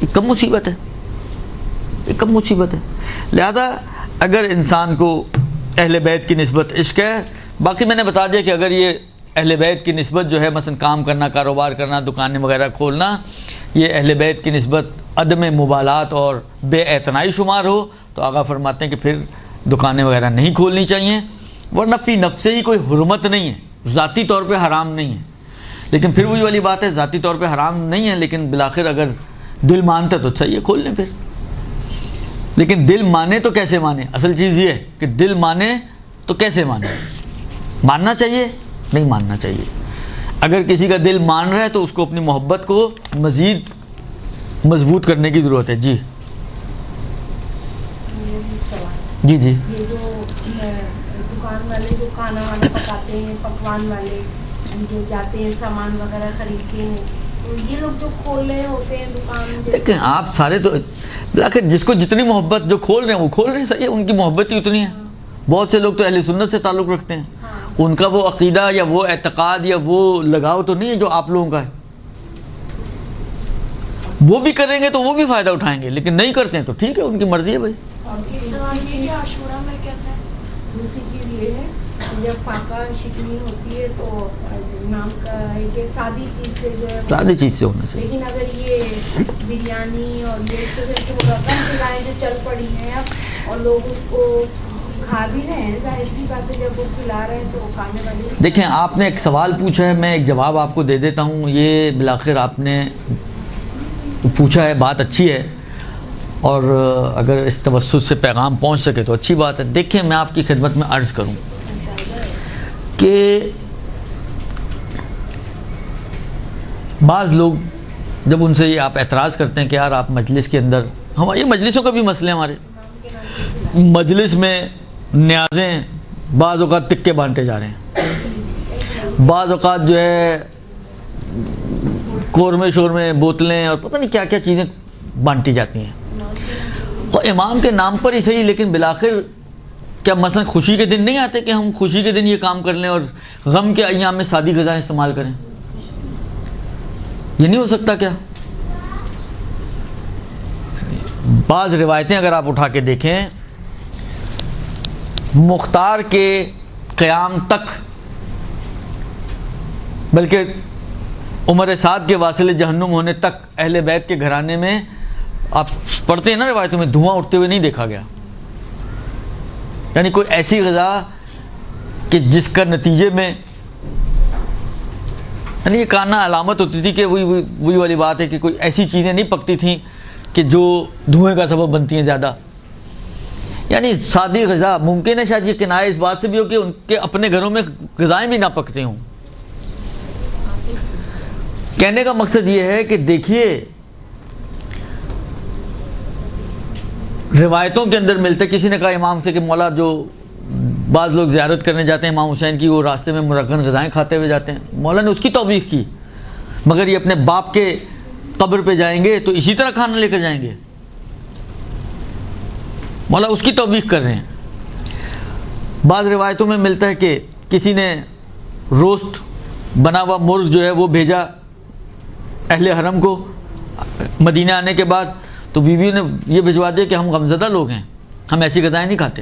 یہ کم مصیبت ہے، یہ کم مصیبت ہے. لہذا اگر انسان کو اہل بیت کی نسبت عشق ہے، باقی میں نے بتا دیا کہ اگر یہ اہل بیت کی نسبت جو ہے مثلا کام کرنا، کاروبار کرنا، دکانیں وغیرہ کھولنا، یہ اہل بیت کی نسبت عدم مبالات اور بے اعتنائی شمار ہو تو آقا فرماتے ہیں کہ پھر دکانیں وغیرہ نہیں کھولنی چاہیے. ورنہ فی نفس ہی کوئی حرمت نہیں ہے، ذاتی طور پہ حرام نہیں ہے. لیکن پھر وہی والی بات ہے، ذاتی طور پہ حرام نہیں ہے لیکن بالآخر اگر دل مانتا تو صحیح ہے، کھول لیں پھر. لیکن دل مانے تو کیسے مانے؟ اصل چیز یہ ہے کہ دل مانے تو کیسے مانے. ماننا چاہیے؟ نہیں ماننا چاہیے. اگر کسی کا دل مان رہا ہے تو اس کو اپنی محبت کو مزید مضبوط کرنے کی ضرورت ہے. جی جی جی. یہ جو دکان والے جو کھانا وانا پکاتے ہیں، پکوان والے جو جاتے ہیں سامان وغیرہ خریدتے ہیں، تو یہ لوگ جو کھول رہے ہوتے ہیں دکان، لیکن آپ سارے تو بالآخر جس کو جتنی محبت جو کھول رہے ہیں وہ کھول رہے ہیں، صحیح ہے، ان کی محبت ہی اتنی ہے. بہت سے لوگ تو اہل سنت سے تعلق رکھتے ہیں، ان کا وہ عقیدہ یا وہ اعتقاد یا وہ لگاؤ تو نہیں ہے جو آپ لوگوں کا ہے. وہ بھی کریں گے تو وہ بھی فائدہ اٹھائیں گے، لیکن نہیں کرتے ہیں تو ٹھیک ہے، ان کی مرضی ہے بھائی. دوسری چیز یہ ہے جب فاقہ شکنی ہوتی ہے تو نام کا ہے کہ سادی چیز سے جو ہے، سادی چیز سے ہونا چاہیے. لیکن اگر یہ بریانی اور یہ اس قسم کی رقم کھلائیں جو چل پڑی ہیں اب اور لوگ اس کو کھا بھی رہے ہیں، ظاہر سی بات ہے جب وہ کھلا رہے ہیں تو کھانے والے. دیکھیں آپ نے ایک سوال پوچھا ہے، میں ایک جواب آپ کو دے دیتا ہوں. یہ بالآخر آپ نے پوچھا ہے، بات اچھی ہے، اور اگر اس توسط سے پیغام پہنچ سکے تو اچھی بات ہے. دیکھیں میں آپ کی خدمت میں عرض کروں کہ بعض لوگ جب ان سے یہ آپ اعتراض کرتے ہیں کہ یار آپ مجلس کے اندر، ہماری مجلسوں کا بھی مسئلہ ہے، ہمارے مجلس میں نیازیں بعض اوقات تکے بانٹے جا رہے ہیں، بعض اوقات جو ہے قورمے شورمے بوتلیں اور پتہ نہیں کیا کیا چیزیں بانٹی جاتی ہیں. اور امام کے نام پر ہی صحیح، لیکن بالآخر کیا مثلا خوشی کے دن نہیں آتے کہ ہم خوشی کے دن یہ کام کر لیں اور غم کے ایام میں سادی غذائیں استعمال کریں؟ یہ نہیں ہو سکتا کیا؟ بعض روایتیں اگر آپ اٹھا کے دیکھیں، مختار کے قیام تک، بلکہ عمر سعد کے واصل جہنم ہونے تک اہل بیت کے گھرانے میں آپ پڑھتے ہیں نا روایتوں میں، دھواں اٹھتے ہوئے نہیں دیکھا گیا. یعنی کوئی ایسی غذا کہ جس کا نتیجے میں، یعنی یہ کانا علامت ہوتی تھی کہ وہی والی بات ہے کہ کوئی ایسی چیزیں نہیں پکتی تھیں کہ جو دھوئیں کا سبب بنتی ہیں زیادہ. یعنی سادی غذا، ممکن ہے شاید یہ کنایہ اس بات سے بھی ہو کہ ان کے اپنے گھروں میں غذائیں بھی نہ پکتے ہوں. کہنے کا مقصد یہ ہے کہ دیکھیے روایتوں کے اندر ملتے. کسی نے کہا امام سے کہ مولا جو بعض لوگ زیارت کرنے جاتے ہیں امام حسین کی، وہ راستے میں مرغن غذائیں کھاتے ہوئے جاتے ہیں. مولا نے اس کی توبیخ کی، مگر یہ اپنے باپ کے قبر پہ جائیں گے تو اسی طرح کھانا لے کر جائیں گے. مولا اس کی توبیخ کر رہے ہیں. بعض روایتوں میں ملتا ہے کہ کسی نے روسٹ بنا ہوا مرغ جو ہے وہ بھیجا اہل حرم کو مدینہ آنے کے بعد، تو بیوی نے یہ بھجوا دیا کہ ہم غمزدہ لوگ ہیں، ہم ایسی غذائیں نہیں کھاتے.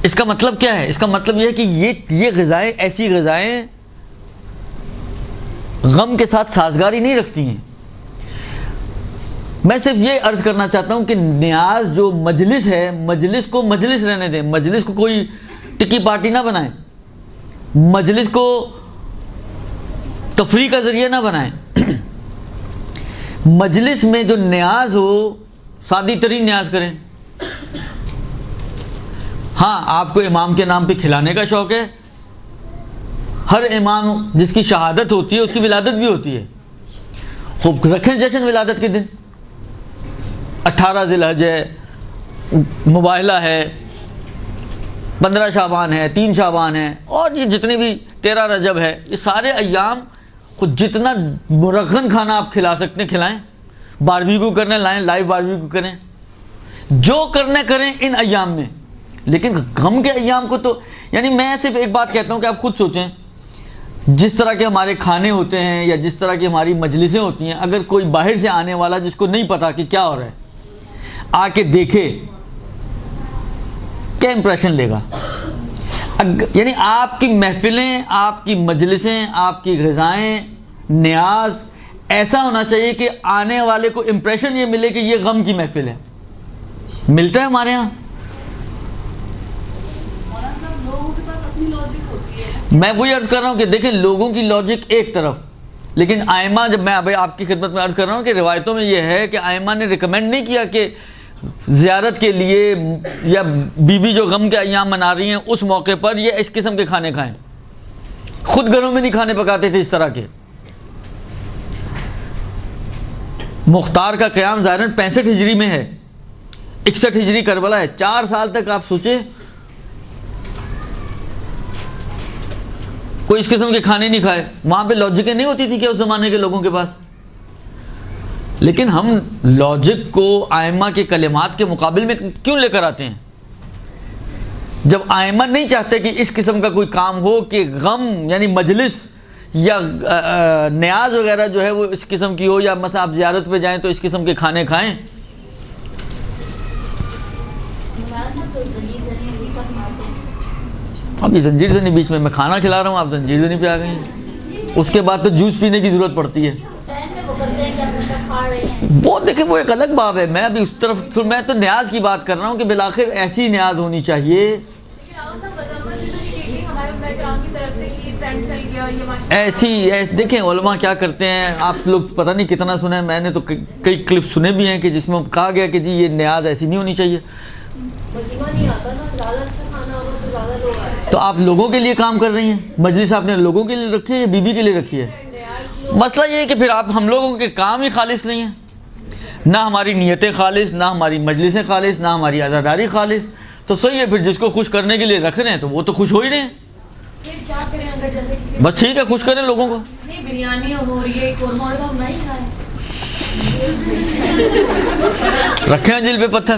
اس کا مطلب کیا ہے؟ اس کا مطلب یہ ہے کہ یہ غذائیں، ایسی غذائیں غم کے ساتھ سازگاری نہیں رکھتی ہیں. میں صرف یہ عرض کرنا چاہتا ہوں کہ نیاز جو مجلس ہے، مجلس کو مجلس رہنے دیں. مجلس کو کوئی ٹکی پارٹی نہ بنائیں، مجلس کو تفریح کا ذریعہ نہ بنائیں. مجلس میں جو نیاز ہو سادی ترین نیاز کریں. ہاں آپ کو امام کے نام پہ کھلانے کا شوق ہے، ہر امام جس کی شہادت ہوتی ہے اس کی ولادت بھی ہوتی ہے، خوب رکھیں جشن ولادت کے دن. 18 ذی الحجہ ہے، مباہلہ ہے، 15 شعبان ہے، 3 شعبان ہے، اور یہ جتنے بھی 13 رجب ہے، یہ سارے ایام خود جتنا مرغن کھانا آپ کھلا سکتے ہیں کھلائیں. باربیکیو کرنے لائیں، لائیو باربیکیو کریں، جو کرنے کریں ان ایام میں. لیکن غم کے ایام کو تو، یعنی میں صرف ایک بات کہتا ہوں کہ آپ خود سوچیں، جس طرح کے ہمارے کھانے ہوتے ہیں یا جس طرح کی ہماری مجلسیں ہوتی ہیں، اگر کوئی باہر سے آنے والا جس کو نہیں پتا کہ کیا ہو رہا ہے آ کے دیکھے، کیا امپریشن لے گا؟ یعنی آپ کی محفلیں، آپ کی مجلسیں، آپ کی غذائیں، نیاز ایسا ہونا چاہیے کہ آنے والے کو امپریشن یہ ملے کہ یہ غم کی محفل ہے. ملتا ہے ہمارے ہاں؟ میں وہی عرض کر رہا ہوں کہ دیکھیں لوگوں کی لاجک ایک طرف، لیکن آئمہ، جب میں ابھی آپ کی خدمت میں عرض کر رہا ہوں کہ روایتوں میں یہ ہے کہ آئمہ نے ریکمینڈ نہیں کیا کہ زیارت کے لیے یا بیوی جو غم کے ایام منا رہی ہیں اس موقع پر یہ اس قسم کے کھانے کھائیں. خود گھروں میں نہیں کھانے پکاتے تھے اس طرح کے. مختار کا قیام ظاہراً 65 ہجری میں ہے، 61 ہجری کربلا ہے. 4 سال تک آپ سوچیں کوئی اس قسم کے کھانے نہیں کھائے. وہاں پہ لاجکیں نہیں ہوتی تھی کہ اس زمانے کے لوگوں کے پاس. لیکن ہم لاجک کو آئمہ کے کلمات کے مقابل میں کیوں لے کر آتے ہیں؟ جب آئمہ نہیں چاہتے کہ اس قسم کا کوئی کام ہو کہ غم یعنی مجلس یا نیاز وغیرہ جو ہے وہ اس قسم کی ہو، یا مثلا آپ زیارت پہ جائیں تو اس قسم کے کھانے کھائیں. اب یہ زنجیر زنی بیچ میں کھانا کھلا رہا ہوں، آپ زنجیر زنی پہ آ گئی ہیں. اس کے بعد تو جوس پینے کی ضرورت پڑتی ہے. وہ دیکھیں وہ ایک الگ باب ہے. میں ابھی اس طرف، میں تو نیاز کی بات کر رہا ہوں کہ بالآخر ایسی نیاز ہونی چاہیے، ایسی دیکھیں علماء کیا کرتے ہیں. آپ لوگ پتہ نہیں کتنا سنے ہیں، میں نے تو کئی کلپ سنے بھی ہیں کہ جس میں کہا گیا کہ جی یہ نیاز ایسی نہیں ہونی چاہیے. تو آپ لوگوں کے لیے کام کر رہی ہیں. مجلس آپ نے لوگوں کے لیے رکھی ہے یا بیوی کے لیے رکھی ہے؟ مسئلہ یہ ہے کہ پھر آپ ہم لوگوں کے کام ہی خالص نہیں ہیں، نہ ہماری نیتیں خالص، نہ ہماری مجلسیں خالص، نہ ہماری عزاداری خالص. تو صحیح ہے، پھر جس کو خوش کرنے کے لیے رکھ رہے ہیں تو وہ تو خوش ہو ہی رہے ہیں. بس ٹھیک ہے، خوش کریں لوگوں کو. رکھیں دل پہ پتھر.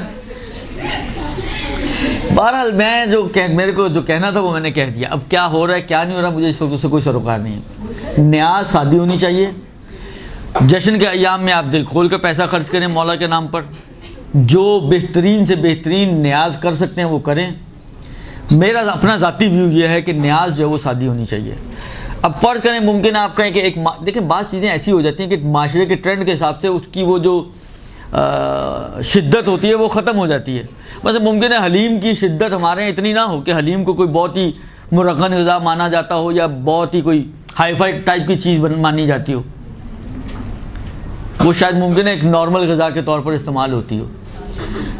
بہرحال میں میرے کو جو کہنا تھا وہ میں نے کہہ دیا. اب کیا ہو رہا ہے کیا نہیں ہو رہا مجھے اس وقت اس سے کوئی سروکار نہیں ہے. نیاز سادی ہونی چاہیے. جشن کے ایام میں آپ دل کھول کر پیسہ خرچ کریں مولا کے نام پر. جو بہترین سے بہترین نیاز کر سکتے ہیں وہ کریں. میرا اپنا ذاتی ویو یہ ہے کہ نیاز جو ہے وہ سادی ہونی چاہیے. اب فرض کریں ممکن ہے آپ کہیں کہ دیکھیں بعض چیزیں ایسی ہو جاتی ہیں کہ معاشرے کے ٹرینڈ کے حساب سے اس کی وہ جو شدت ہوتی ہے وہ ختم ہو جاتی ہے. مثلا ممکن ہے حلیم کی شدت ہمارے یہاں اتنی نہ ہو کہ حلیم کو کوئی بہت ہی مرغن غذا مانا جاتا ہو یا بہت ہی کوئی ہائی فائی ٹائپ کی چیز مانی جاتی ہو. وہ شاید ممکن ہے ایک نارمل غذا کے طور پر استعمال ہوتی ہو.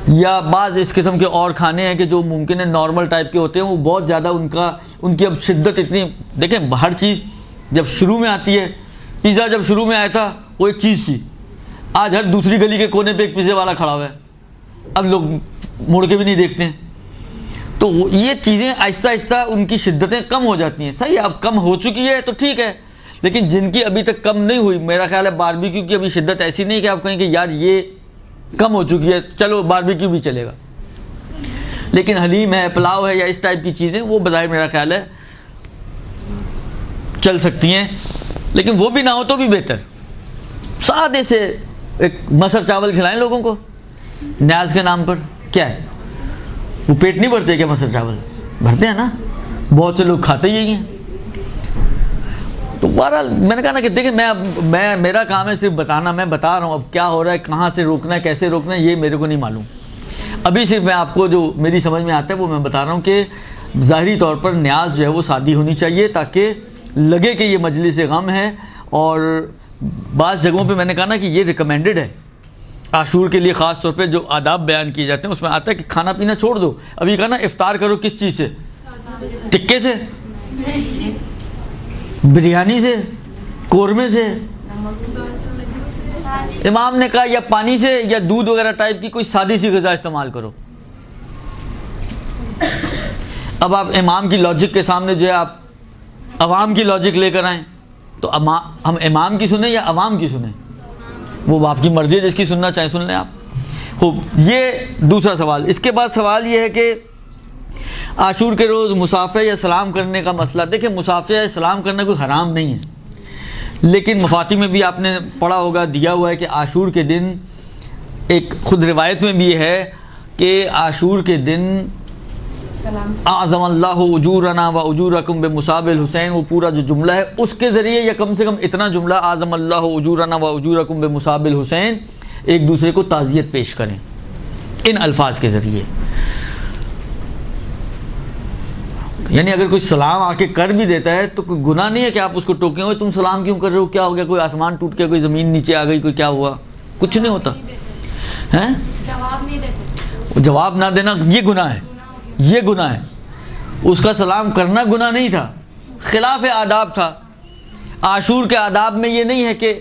یا بعض اس قسم کے اور کھانے ہیں کہ جو ممکن ہے نارمل ٹائپ کے ہوتے ہیں وہ بہت زیادہ ان کی اب شدت اتنی. دیکھیں ہر چیز جب شروع میں آتی ہے, پیزا جب شروع میں آیا تھا وہ ایک چیز تھی. آج ہر دوسری گلی کے کونے پہ ایک پیزے والا کھڑا ہوا ہے. اب لوگ مڑ کے بھی نہیں دیکھتے ہیں. تو یہ چیزیں آہستہ آہستہ ان کی شدتیں کم ہو جاتی ہیں. صحیح اب کم ہو چکی ہے تو ٹھیک ہے, لیکن جن کی ابھی تک کم نہیں ہوئی, میرا خیال ہے باربیکیو کی ابھی شدت ایسی نہیں کہ آپ کہیں کہ یار یہ کم ہو چکی ہے چلو باربیکیو بھی چلے گا. لیکن حلیم ہے, پلاؤ ہے یا اس ٹائپ کی چیزیں وہ بظاہر میرا خیال ہے چل سکتی ہیں, لیکن وہ بھی نہ ہو تو بھی بہتر. سادے سے ایک مسر چاول کھلائیں لوگوں کو نیاز کے نام پر. کیا ہے وہ پیٹ نہیں بھرتے کیا؟ مسر چاول بھرتے ہیں نا, بہت سے لوگ کھاتے ہی ہیں. تو بہرحال میں نے کہا نا کہ دیکھیں میں میرا کام ہے صرف بتانا. میں بتا رہا ہوں اب کیا ہو رہا ہے, کہاں سے روکنا ہے, کیسے روکنا ہے, یہ میرے کو نہیں معلوم. ابھی صرف میں آپ کو جو میری سمجھ میں آتا ہے وہ میں بتا رہا ہوں کہ ظاہری طور پر نیاز جو ہے وہ سادی ہونی چاہیے تاکہ لگے کہ یہ مجلس غم ہے. اور بعض جگہوں پہ میں نے کہا نا کہ یہ ریکمینڈڈ ہے عاشور کے لیے, خاص طور پہ جو آداب بیان کیے جاتے ہیں اس میں آتا ہے کہ کھانا پینا چھوڑ دو. ابھی کہا نا افطار کرو کس چیز سے؟ ٹکے سے, بریانی سے, قورمے سے. امام نے کہا یا پانی سے یا دودھ وغیرہ ٹائپ کی کوئی سادی سی غذا استعمال کرو. اب آپ امام کی لاجک کے سامنے جو ہے آپ عوام کی لاجک لے کر آئیں تو ہم امام کی سنیں یا عوام کی سنیں؟ وہ آپ کی مرضی ہے, جس کی سننا چاہیں سن لیں آپ. خوب, یہ دوسرا سوال. اس کے بعد سوال یہ ہے کہ عاشور کے روز مصافحہ یا سلام کرنے کا مسئلہ. دیکھیں مصافحہ یا سلام کرنا کوئی حرام نہیں ہے, لیکن مفاتی میں بھی آپ نے پڑھا ہوگا, دیا ہوا ہے کہ عاشور کے دن ایک خود روایت میں بھی یہ ہے کہ عاشور کے دن اعظم اللہ اجورنا و اجورکم بمصاب الحسین, وہ پورا جو جملہ ہے اس کے ذریعے یا کم سے کم اتنا جملہ اعظم اللہ اجورنا و اجورکم بمصاب الحسین ایک دوسرے کو تعزیت پیش کریں ان الفاظ کے ذریعے. یعنی اگر کوئی سلام آ کے کر بھی دیتا ہے تو کوئی گناہ نہیں ہے کہ آپ اس کو ٹوکیں, ہوئے تم سلام کیوں کر رہے ہو, کیا ہو گیا, کوئی آسمان ٹوٹ گیا, کوئی زمین نیچے آ گئی, کوئی کیا ہوا, کچھ نہیں ہوتا ہے. جواب نہ دینا یہ گناہ ہے, یہ گناہ ہے. اس کا سلام کرنا گناہ نہیں تھا, خلاف آداب تھا. عاشور کے آداب میں یہ نہیں ہے کہ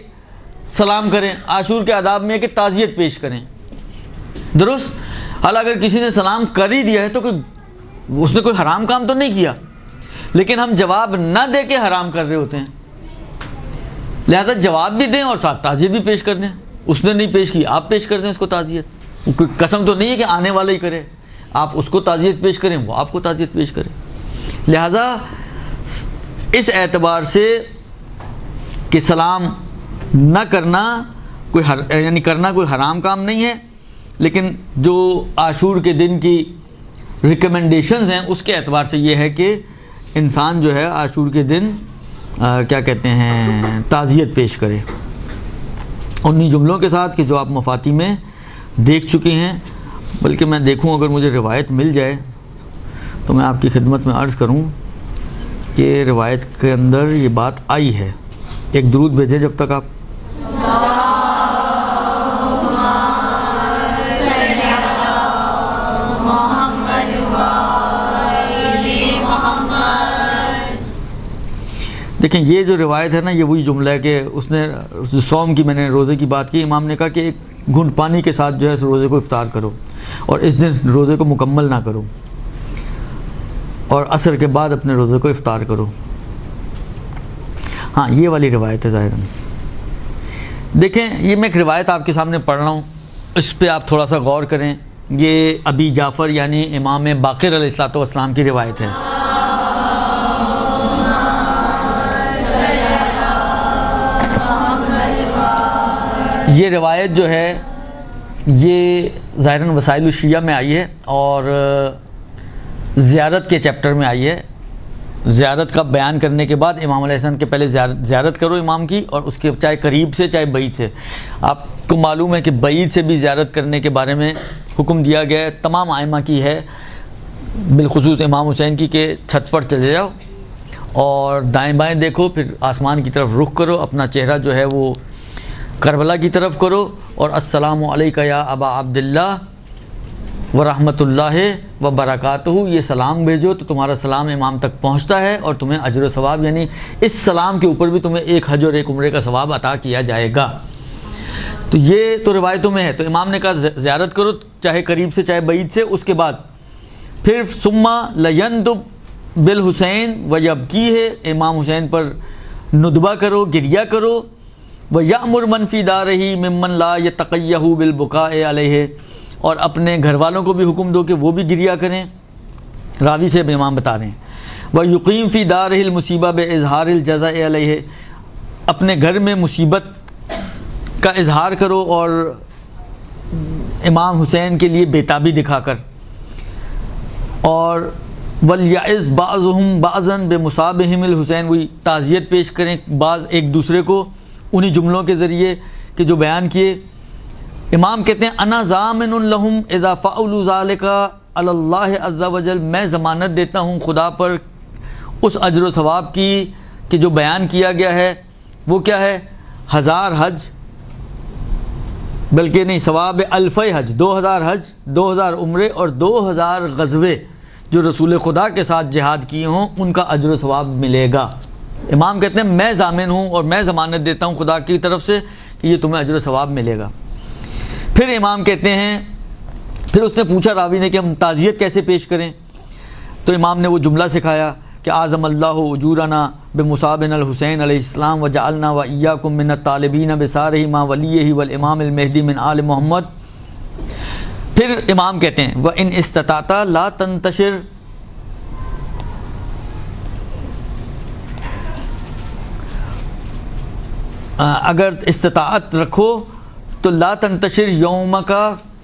سلام کریں, عاشور کے آداب میں ہے کہ تعزیت پیش کریں. درست. حالانکہ اگر کسی نے سلام کر ہی دیا ہے تو اس نے کوئی حرام کام تو نہیں کیا, لیکن ہم جواب نہ دے کے حرام کر رہے ہوتے ہیں. لہذا جواب بھی دیں اور ساتھ تعزیت بھی پیش کر دیں. اس نے نہیں پیش کی, آپ پیش کر دیں اس کو تعزیت. کوئی قسم تو نہیں ہے کہ آنے والا ہی کرے, آپ اس کو تعزیت پیش کریں, وہ آپ کو تعزیت پیش کریں. لہذا اس اعتبار سے کہ سلام نہ کرنا یعنی کرنا کوئی حرام کام نہیں ہے, لیکن جو عاشور کے دن کی ریکمنڈیشنز ہیں اس کے اعتبار سے یہ ہے کہ انسان جو ہے عاشور کے دن کیا کہتے ہیں تعزیت پیش کرے انہی جملوں کے ساتھ کہ جو آپ مفاتی میں دیکھ چکے ہیں. بلکہ میں دیکھوں اگر مجھے روایت مل جائے تو میں آپ کی خدمت میں عرض کروں کہ روایت کے اندر یہ بات آئی ہے. ایک درود بھیجیں جب تک آپ. دیکھیں یہ جو روایت ہے نا یہ وہی جملہ ہے کہ اس نے صوم کی, میں نے روزے کی بات کی, امام نے کہا کہ ایک گھنٹ پانی کے ساتھ جو ہے اس روزے کو افطار کرو اور اس دن روزے کو مکمل نہ کرو اور عصر کے بعد اپنے روزے کو افطار کرو. ہاں یہ والی روایت ہے ظاہراً. دیکھیں یہ میں ایک روایت آپ کے سامنے پڑھ رہا ہوں, اس پہ آپ تھوڑا سا غور کریں. یہ ابی جعفر یعنی امام باقر علیہ الصلوۃ والسلام کی روایت ہے۔ یہ روایت جو ہے یہ ظاہراً وسائل الشیعہ میں آئی ہے اور زیارت کے چیپٹر میں آئی ہے۔ زیارت کا بیان کرنے کے بعد امام علیہ السلام کے پہلے زیارت کرو امام کی، اور اس کے چاہے قریب سے چاہے بعید سے۔ آپ کو معلوم ہے کہ بعید سے بھی زیارت کرنے کے بارے میں حکم دیا گیا ہے، تمام ائمہ کی ہے، بالخصوص امام حسین کی، کہ چھت پر چلے جاؤ اور دائیں بائیں دیکھو، پھر آسمان کی طرف رخ کرو، اپنا چہرہ جو ہے وہ کربلا کی طرف کرو، اور السلام علیکہ یا ابا عبداللہ ورحمۃ اللہ وبرکاتہ، یہ سلام بھیجو تو تمہارا سلام امام تک پہنچتا ہے اور تمہیں اجر و ثواب، یعنی اس سلام کے اوپر بھی تمہیں ایک حج اور ایک عمرے کا ثواب عطا کیا جائے گا۔ تو یہ تو روایتوں میں ہے، تو امام نے کہا زیارت کرو چاہے قریب سے چاہے بعید سے۔ اس کے بعد پھر ثم لینتب بالحسین ویبکی ہے، امام حسین پر ندبہ کرو، گریہ کرو، ویأمر من فی دارہ ممن لا یتقیہ بالبکاء علیہ، اور اپنے گھر والوں کو بھی حکم دو کہ وہ بھی گریہ کریں۔ راوی سے امام بتا رہے ہیں، ویقیم فی دارہ المصیبہ باظہار الجزع علیہ، اپنے گھر میں مصیبت کا اظہار کرو اور امام حسین کے لیے بیتابی دکھا کر، اور ولیعظ بعضهم بعضا بمصابہم الحسین، وہی تعزیت پیش کریں بعض ایک دوسرے کو انہی جملوں کے ذریعے کہ جو بیان کیے۔ امام کہتے ہیں انا ضامن لہم اذا فعلوا ذلک علی اللہ عز وجل، میں ضمانت دیتا ہوں خدا پر اس اجر و ثواب کی کہ جو بیان کیا گیا ہے وہ کیا ہے، 1000 حج، بلکہ نہیں، ثواب 1000 حج، 2000 حج، 2000 عمرے اور 2000 غزوے جو رسول خدا کے ساتھ جہاد کیے ہوں ان کا اجر و ثواب ملے گا۔ امام کہتے ہیں میں ضامن ہوں اور میں ضمانت دیتا ہوں خدا کی طرف سے کہ یہ تمہیں اجر و ثواب ملے گا۔ پھر امام کہتے ہیں، پھر اس نے پوچھا راوی نے کہ ہم تعزیت کیسے پیش کریں، تو امام نے وہ جملہ سکھایا کہ اعظم اللہ اجورنا بمصابنا الحسین علیہ السلام وجعلنا وإیاکم من الطالبین بثارہ ما ولیہ والامام المہدی من آل محمد۔ پھر امام کہتے ہیں وَإِنْ اسْتَطَعْتَ لَا تَنْتَشِرْ، اگر استطاعت رکھو تو لا تنتشر یومک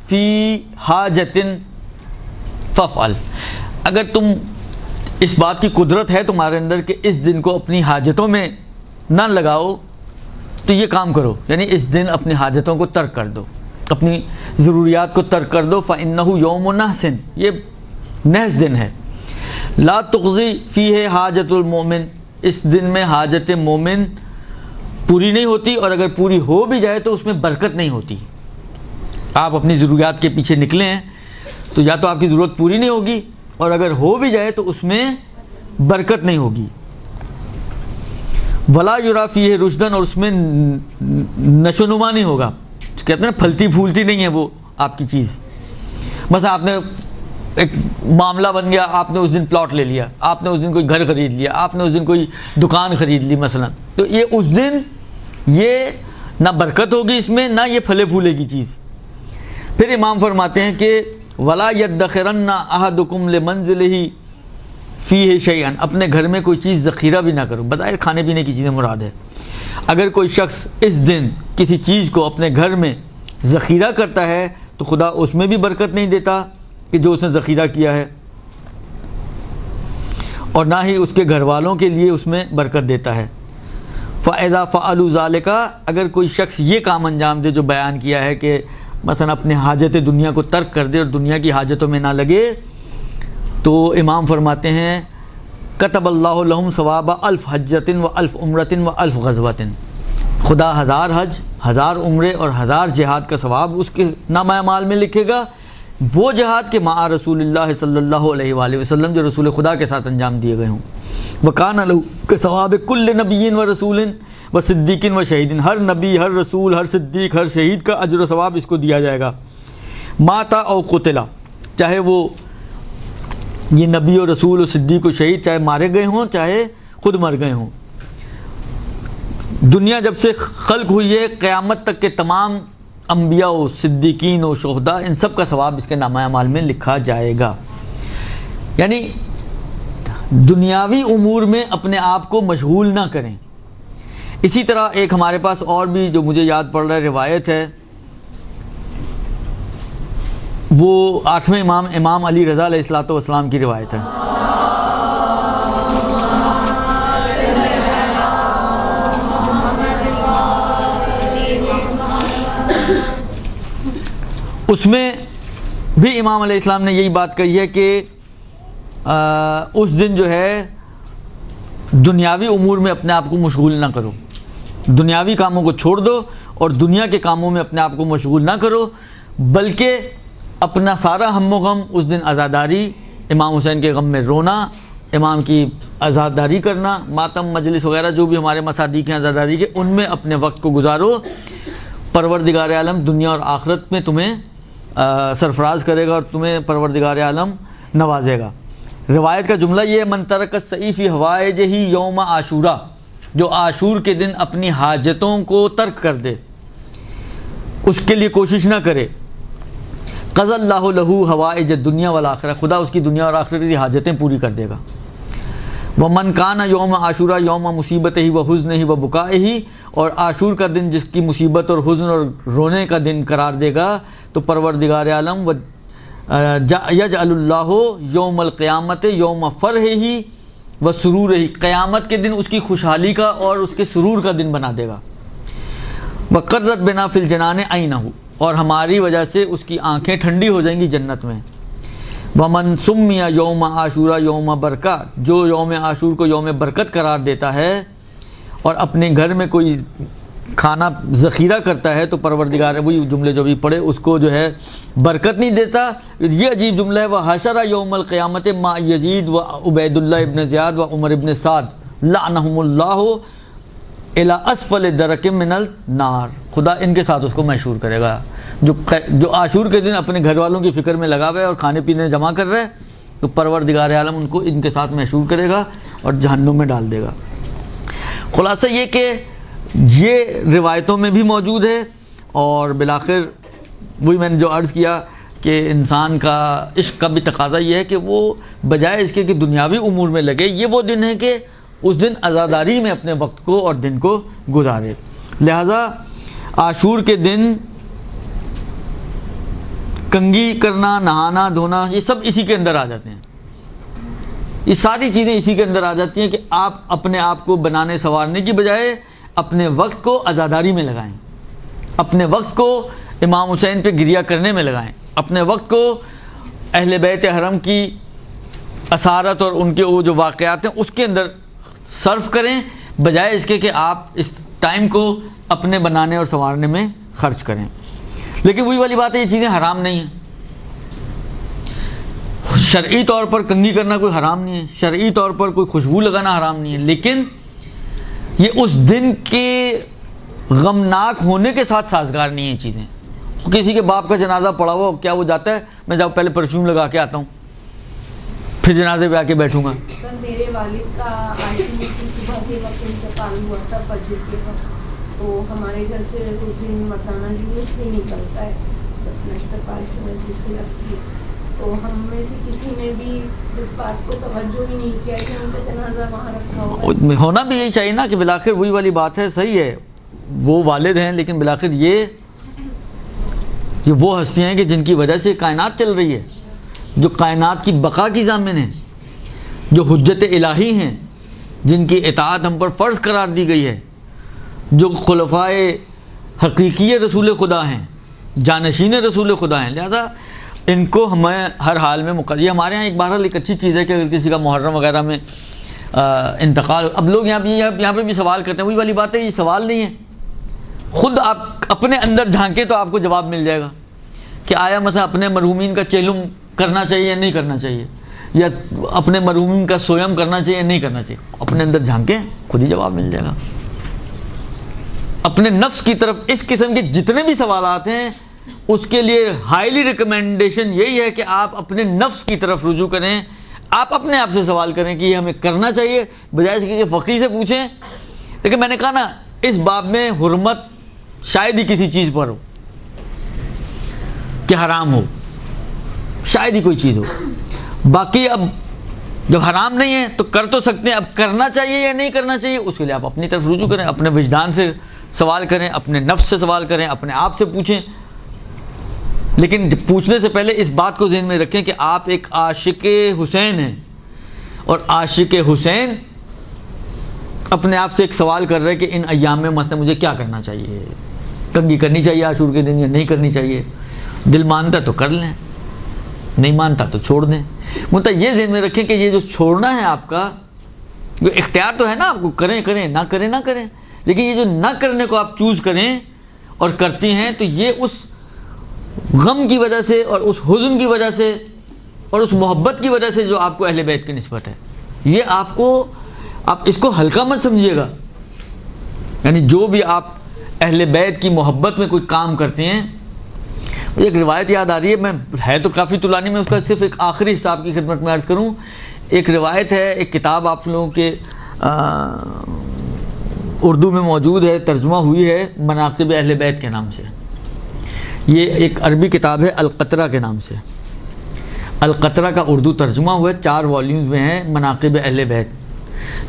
فی حاجت فافعل، اگر تم اس بات کی قدرت ہے تمہارے اندر کہ اس دن کو اپنی حاجتوں میں نہ لگاؤ تو یہ کام کرو، یعنی اس دن اپنی حاجتوں کو ترک کر دو، اپنی ضروریات کو ترک کر دو۔ فإنہ یوم نحس، یہ نحس دن ہے۔ لا تقضی فیہ حاجت المؤمن، اس دن میں حاجت مومن پوری نہیں ہوتی، اور اگر پوری ہو بھی جائے تو اس میں برکت نہیں ہوتی۔ آپ اپنی ضروریات کے پیچھے نکلے ہیں تو یا تو آپ کی ضرورت پوری نہیں ہوگی، اور اگر ہو بھی جائے تو اس میں برکت نہیں ہوگی۔ ولا یرا فیہ رشدن، اور اس میں نشو و نما نہیں ہوگا، کہتے ہیں پھلتی پھولتی نہیں ہے وہ آپ کی چیز۔ مثلا آپ نے ایک معاملہ بن گیا، آپ نے اس دن پلاٹ لے لیا، آپ نے اس دن کوئی گھر خرید لیا، آپ نے اس دن کوئی دکان خرید لی مثلا، تو یہ اس دن یہ نہ برکت ہوگی اس میں، نہ یہ پھلے پھولے کی چیز۔ پھر امام فرماتے ہیں کہ ولا یدخرن احدکم لمنزلہ فیہ شیئا، اپنے گھر میں کوئی چیز ذخیرہ بھی نہ کرو، بظاہر کھانے پینے کی چیزیں مراد ہے۔ اگر کوئی شخص اس دن کسی چیز کو اپنے گھر میں ذخیرہ کرتا ہے تو خدا اس میں بھی برکت نہیں دیتا کہ جو اس نے ذخیرہ کیا ہے، اور نہ ہی اس کے گھر والوں کے لیے اس میں برکت دیتا ہے۔ فَإِذَا فَعَلُوا ذَلِكَ، اگر کوئی شخص یہ کام انجام دے جو بیان کیا ہے کہ مثلا اپنے حاجت دنیا کو ترک کر دے اور دنیا کی حاجتوں میں نہ لگے، تو امام فرماتے ہیں کتب اللہ لہم ثواب 1000 حجۃ و1000 عمرۃ و1000 غزوۃ، خدا 1000 حج، 1000 عمرے اور 1000 جہاد کا ثواب اس کے نامہ اعمال میں لکھے گا، وہ جہاد کے مع رسول اللہ صلی اللہ علیہ وآلہ وسلم جو رسول خدا کے ساتھ انجام دیے گئے ہوں۔ وَكَانَ لَهُ كَثَوَابِ كُلِّ نَبِيٍّ وَرَسُولٍ وَصِدِّيقٍ وَشَهِيدٍ، ہر نبی، ہر رسول، ہر صدیق، ہر شہید کا اجر و ثواب اس کو دیا جائے گا۔ ماتا او قتلا، چاہے وہ یہ نبی اور رسول اور صدیق و شہید چاہے مارے گئے ہوں چاہے خود مر گئے ہوں۔ دنیا جب سے خلق ہوئی ہے قیامت تک کے تمام انبیاء و صدیقین و شہداء ان سب کا ثواب اس کے نامہ اعمال میں لکھا جائے گا. یعنی دنیاوی امور میں اپنے آپ کو مشغول نہ کریں. اسی طرح ایک ہمارے پاس اور بھی جو مجھے یاد پڑ رہا ہے روایت ہے، وہ 8ویں امام علی رضا علیہ الصلوۃ والسلام کی روایت ہے. اس میں بھی امام علیہ السلام نے یہی بات کہی ہے کہ اس دن جو ہے دنیاوی امور میں اپنے آپ کو مشغول نہ کرو، دنیاوی کاموں کو چھوڑ دو اور دنیا کے کاموں میں اپنے آپ کو مشغول نہ کرو، بلکہ اپنا سارا ہم و غم اس دن عزاداری، امام حسین کے غم میں رونا، امام کی عزاداری کرنا، ماتم مجلس وغیرہ جو بھی ہمارے مصادیق ہیں عزاداری کے، ان میں اپنے وقت کو گزارو. پروردگار عالم دنیا اور آخرت میں تمہیں سرفراز کرے گا اور تمہیں پروردگار عالم نوازے گا. روایت کا جملہ یہ ہے، من ترک السعی حوائجہ یوم عاشورہ، جو عاشور کے دن اپنی حاجتوں کو ترک کر دے، اس کے لیے کوشش نہ کرے، قضى اللہ لہ حوائج الدنیا والآخرہ، خدا اس کی دنیا اور آخرت کی حاجتیں پوری کر دے گا. ومن کان یوم عاشورہ یوم مصیبتہ وحزنہ وبکائہ، اور عاشور کا دن جس کی مصیبت اور حزن اور رونے کا دن قرار دے گا تو پروردگار عالم یجعل اللہ یوم القیامت یوم فرحہ وسرورہ، قیامت کے دن اس کی خوشحالی کا اور اس کے سرور کا دن بنا دے گا. وقرت بنا فی الجنان عینہ، اور ہماری وجہ سے اس کی آنکھیں ٹھنڈی ہو جائیں گی جنت میں. ومن سمی یوم عاشورہ یوم برکات، جو یوم عاشور کو یوم برکت قرار دیتا ہے اور اپنے گھر میں کوئی کھانا ذخیرہ کرتا ہے تو پروردگار، وہی جملے جو بھی پڑھے، اس کو جو ہے برکت نہیں دیتا. یہ عجیب جملہ ہے، وحشر یوم القیامت مع یزید و عبید اللہ ابن زیاد و عمر ابن سعد لعنہم اللہ الی اسفل درک من النار، خدا ان کے ساتھ اس کو محشور کرے گا. جو عاشور کے دن اپنے گھر والوں کی فکر میں لگا ہوا ہے اور کھانے پینے جمع کر رہے ہے تو پروردگار عالم ان کو ان کے ساتھ محشور کرے گا اور جہنم میں ڈال دے گا. خلاصہ یہ کہ یہ روایتوں میں بھی موجود ہے، اور بالآخر وہی میں نے جو عرض کیا کہ انسان کا عشق کا بھی تقاضا یہ ہے کہ وہ بجائے اس کے کہ دنیاوی امور میں لگے، یہ وہ دن ہے کہ اس دن عزاداری میں اپنے وقت کو اور دن کو گزارے. لہذا عاشور کے دن کنگھی کرنا، نہانا دھونا، یہ سب اسی کے اندر آ جاتے ہیں. یہ ساری چیزیں اسی کے اندر آ جاتی ہیں کہ آپ اپنے آپ کو بنانے سنوارنے کی بجائے اپنے وقت کو عزاداری میں لگائیں، اپنے وقت کو امام حسین پہ گریہ کرنے میں لگائیں، اپنے وقت کو اہل بیت حرم کی اسارت اور ان کے وہ جو واقعات ہیں اس کے اندر صرف کریں، بجائے اس کے کہ آپ اس ٹائم کو اپنے بنانے اور سنوارنے میں خرچ کریں. لیکن وہی والی بات ہے، یہ چیزیں حرام نہیں ہیں. شرعی طور پر کنگھی کرنا کوئی حرام نہیں ہے، شرعی طور پر کوئی خوشبو لگانا حرام نہیں ہے، لیکن یہ اس دن کے غمناک ہونے کے ساتھ سازگار نہیں ہیں چیزیں. کسی کے باپ کا جنازہ پڑا ہوا کیا وہ جاتا ہے میں جاؤ پہلے پرفیوم لگا کے آتا ہوں پھر جنازے پہ آ کے بیٹھوں گا؟ سر میرے والد کا عاشور کی صبح کے وقت انتقال ہوا تھا، فجر کے وقت، تو ہمارے گھر سے اس دن مردانہ جلوس بھی نکلتا ہے نشتر پال کی مجلس میں لگتی ہے، تو ہم میں سے کسی نے بھی اس بات کو توجہ ہی نہیں کیا کہ ان کا جنازہ وہاں رکھا ہوا. ہونا بھی یہی چاہیے نا کہ بالآخر وہی والی بات ہے، صحیح ہے وہ والد ہیں، لیکن بالآخر یہ وہ ہستیاں ہیں کہ جن کی وجہ سے کائنات چل رہی ہے، جو کائنات کی بقا کی ضامن ہیں، جو حجت الہی ہیں، جن کی اطاعت ہم پر فرض قرار دی گئی ہے، جو خلفائے حقیقی رسول خدا ہیں، جانشین رسول خدا ہیں. لہذا ان کو ہمیں ہر حال میں یہ ہمارے ہاں ایک بہرحال ایک اچھی چیز ہے کہ اگر کسی کا محرم وغیرہ میں انتقال، اب لوگ یہاں پہ بھی سوال کرتے ہیں، وہی والی بات ہے، یہ سوال نہیں ہے، خود آپ اپنے اندر جھانکیں تو آپ کو جواب مل جائے گا کہ آیا مثلا اپنے مرحومین کا چہلم کرنا چاہیے یا نہیں کرنا چاہیے، یا اپنے مرحومین کا سویم کرنا چاہیے یا نہیں کرنا چاہیے. اپنے اندر جھانکیں خود ہی جواب مل جائے گا. اپنے نفس کی طرف اس قسم کے جتنے بھی سوالات ہیں اس کے لیے ہائیلی ریکمینڈیشن یہی ہے کہ آپ اپنے نفس کی طرف رجوع کریں، آپ اپنے آپ سے سوال کریں کہ یہ ہمیں کرنا چاہیے، بجائے اس کے کہ فقیہ سے پوچھیں. لیکن میں نے کہا نا اس باب میں حرمت شاید ہی کسی چیز پر ہو، کہ حرام ہو، شاید ہی کوئی چیز ہو. باقی اب جب حرام نہیں ہے تو کر تو سکتے ہیں، اب کرنا چاہیے یا نہیں کرنا چاہیے اس کے لیے آپ اپنی طرف رجوع کریں، اپنے وجدان سے سوال کریں، اپنے نفس سے سوال کریں، اپنے آپ سے پوچھیں. لیکن پوچھنے سے پہلے اس بات کو ذہن میں رکھیں کہ آپ ایک عاشق حسین ہیں، اور عاشق حسین اپنے آپ سے ایک سوال کر رہے ہیں کہ ان ایام میں مثلا مجھے کیا کرنا چاہیے، کنگھی کرنی چاہیے عاشور کے دن یا نہیں کرنی چاہیے. دل مانتا تو کر لیں، نہیں مانتا تو چھوڑ دیں. مطلب یہ ذہن میں رکھیں کہ یہ جو چھوڑنا ہے آپ کا، جو اختیار تو ہے نا آپ کو، کریں کریں، نہ کریں نہ کریں، لیکن یہ جو نہ کرنے کو آپ چوز کریں اور کرتی ہیں تو یہ اس غم کی وجہ سے اور اس حزن کی وجہ سے اور اس محبت کی وجہ سے جو آپ کو اہل بیت کی نسبت ہے، یہ آپ اس کو ہلکا مت سمجھیے گا. یعنی جو بھی آپ اہل بیت کی محبت میں کوئی کام کرتے ہیں. مجھے ایک روایت یاد آ رہی ہے، ہے تو کافی طولانی، میں اس کا صرف ایک آخری حصہ آپ کی خدمت میں عرض کروں. ایک روایت ہے، ایک کتاب آپ لوگوں کے اردو میں موجود ہے، ترجمہ ہوئی ہے مناقب اہل بیت کے نام سے. یہ ایک عربی کتاب ہے القطرہ کے نام سے. القطرہ کا اردو ترجمہ ہوا ہے، 4 والیومز میں ہے، مناقب اہل بیت،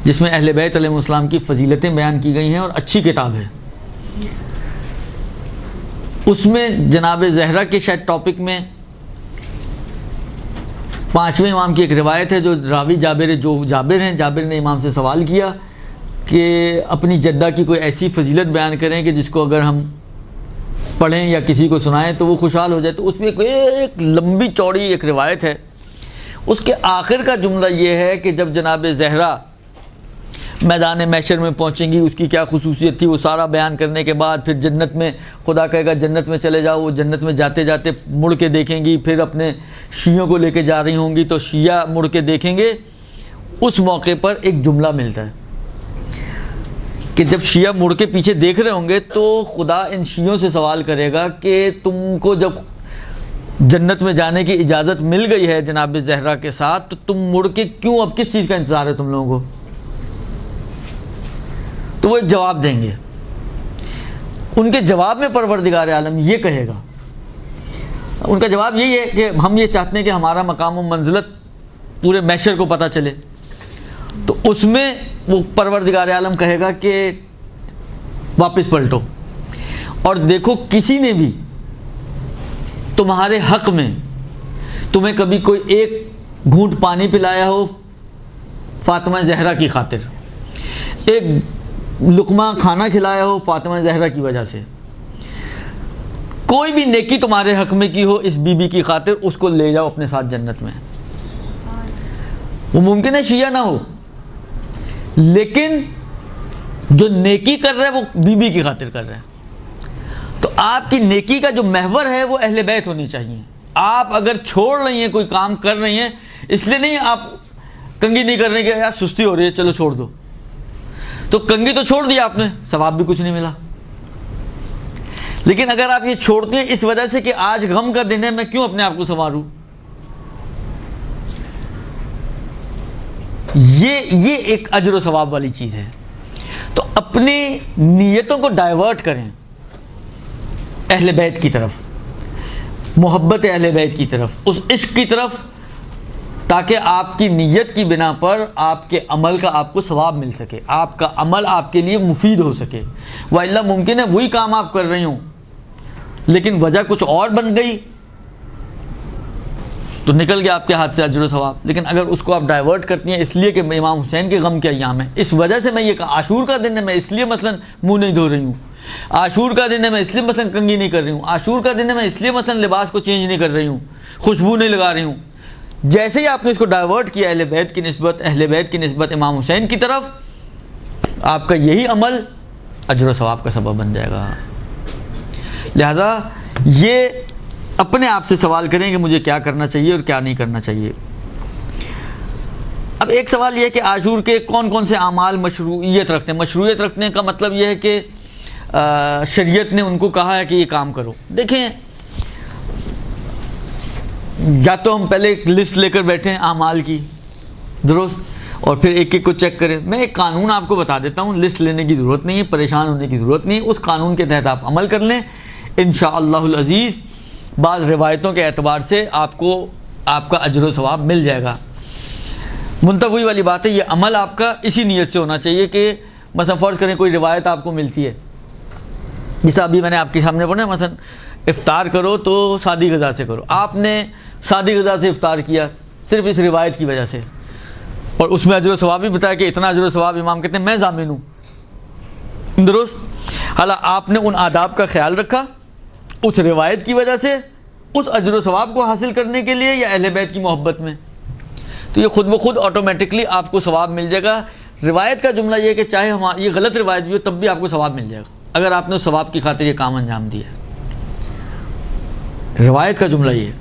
جس میں اہل بیت علیہ السلام کی فضیلتیں بیان کی گئی ہیں، اور اچھی کتاب ہے. اس میں جناب زہرا کے شاید ٹاپک میں 5ویں امام کی ایک روایت ہے، جو راوی جابر ہیں. جابر نے امام سے سوال کیا کہ اپنی جدہ کی کوئی ایسی فضیلت بیان کریں کہ جس کو اگر ہم پڑھیں یا کسی کو سنائیں تو وہ خوشحال ہو جائے. تو اس میں ایک لمبی چوڑی ایک روایت ہے. اس کے آخر کا جملہ یہ ہے کہ جب جناب زہرا میدان محشر میں پہنچیں گی، اس کی کیا خصوصیت تھی، وہ سارا بیان کرنے کے بعد پھر جنت میں خدا کہے گا جنت میں چلے جاؤ. وہ جنت میں جاتے جاتے مڑ کے دیکھیں گی، پھر اپنے شیعوں کو لے کے جا رہی ہوں گی تو شیعہ مڑ کے دیکھیں گے. اس موقع پر ایک جملہ ملتا ہے کہ جب شیعہ مڑ کے پیچھے دیکھ رہے ہوں گے تو خدا ان شیعوں سے سوال کرے گا کہ تم کو جب جنت میں جانے کی اجازت مل گئی ہے جناب زہرا کے ساتھ، تو تم مڑ کے کیوں، اب کس چیز کا انتظار ہے تم لوگوں کو؟ تو وہ ایک جواب دیں گے. ان کے جواب میں پروردگار عالم یہ کہے گا، ان کا جواب یہی ہے کہ ہم یہ چاہتے ہیں کہ ہمارا مقام و منزلت پورے محشر کو پتہ چلے. تو اس میں وہ پروردگار عالم کہے گا کہ واپس پلٹو اور دیکھو کسی نے بھی تمہارے حق میں تمہیں کبھی کوئی ایک گھونٹ پانی پلایا ہو فاطمہ زہرا کی خاطر، ایک لقمہ کھانا کھلایا ہو فاطمہ زہرا کی وجہ سے، کوئی بھی نیکی تمہارے حق میں کی ہو اس بی بی کی خاطر، اس کو لے جاؤ اپنے ساتھ جنت میں. وہ ممکن ہے شیعہ نہ ہو، لیکن جو نیکی کر رہے ہیں وہ بی بی کی خاطر کر رہے ہیں. تو آپ کی نیکی کا جو محور ہے وہ اہل بیت ہونی چاہیے. آپ اگر چھوڑ رہی ہیں، کوئی کام کر رہی ہیں، اس لیے نہیں آپ کنگھی نہیں کر رہے کہ یار سستی ہو رہی ہے چلو چھوڑ دو، تو کنگھی تو چھوڑ دیا آپ نے، ثواب بھی کچھ نہیں ملا. لیکن اگر آپ یہ چھوڑتے ہیں اس وجہ سے کہ آج غم کا دن ہے، میں کیوں اپنے آپ کو سنواروں، یہ ایک اجر و ثواب والی چیز ہے. تو اپنی نیتوں کو ڈائیورٹ کریں اہل بیت کی طرف، محبت اہل بیت کی طرف، اس عشق کی طرف، تاکہ آپ کی نیت کی بنا پر آپ کے عمل کا آپ کو ثواب مل سکے، آپ کا عمل آپ کے لیے مفید ہو سکے. وَإِلَّا ممکن ہے وہی کام آپ کر رہی ہوں لیکن وجہ کچھ اور بن گئی تو نکل گیا آپ کے ہاتھ سے اجر و ثواب. لیکن اگر اس کو آپ ڈائیورٹ کرتی ہیں اس لیے کہ امام حسین کے غم کے ایام ہیں، اس وجہ سے میں یہ کہا عاشور کا دن ہے میں اس لیے مثلا منہ نہیں دھو رہی ہوں، عاشور کا دن ہے میں اس لیے مثلا کنگھی نہیں کر رہی ہوں، عاشور کا دن ہے میں اس لیے مثلا لباس کو چینج نہیں کر رہی ہوں، خوشبو نہیں لگا رہی ہوں. جیسے ہی آپ نے اس کو ڈائیورٹ کیا اہل بیت کی نسبت امام حسین کی طرف، آپ کا یہی عمل اجر و ثواب کا سبب بن جائے گا. لہذا یہ اپنے آپ سے سوال کریں کہ مجھے کیا کرنا چاہیے اور کیا نہیں کرنا چاہیے. اب ایک سوال یہ ہے کہ عاشور کے کون کون سے اعمال مشروعیت رکھتے ہیں. مشروعیت رکھنے کا مطلب یہ ہے کہ شریعت نے ان کو کہا ہے کہ یہ کام کرو. دیکھیں، یا تو ہم پہلے ایک لسٹ لے کر بیٹھیں اعمال کی، درست، اور پھر ایک ایک کو چیک کریں. میں ایک قانون آپ کو بتا دیتا ہوں، لسٹ لینے کی ضرورت نہیں ہے، پریشان ہونے کی ضرورت نہیں ہے. اس قانون کے تحت آپ عمل کر لیں، انشاءاللہ العزیز بعض روایتوں کے اعتبار سے آپ کو آپ کا اجر و ثواب مل جائے گا۔ منتفی والی بات ہے، یہ عمل آپ کا اسی نیت سے ہونا چاہیے کہ مثلا فرض کریں کوئی روایت آپ کو ملتی ہے، جیسا ابھی میں نے آپ کے سامنے پڑھا، مثلا افطار کرو تو سادی غذا سے کرو، آپ نے سادی غذا سے افطار کیا صرف اس روایت کی وجہ سے، اور اس میں اجر و ثواب بھی بتایا کہ اتنا اجر و ثواب امام کہتے ہیں میں ضامن ہوں، درست؟ حالانکہ آپ نے ان آداب کا خیال رکھا اس روایت کی وجہ سے، اس اجر و ثواب کو حاصل کرنے کے لیے یا اہل بیت کی محبت میں، تو یہ خود بخود آٹومیٹکلی آپ کو ثواب مل جائے گا۔ روایت کا جملہ یہ ہے کہ چاہے یہ غلط روایت بھی ہو تب بھی آپ کو ثواب مل جائے گا اگر آپ نے ثواب کی خاطر یہ کام انجام دیا ہے، روایت کا جملہ یہ ہے۔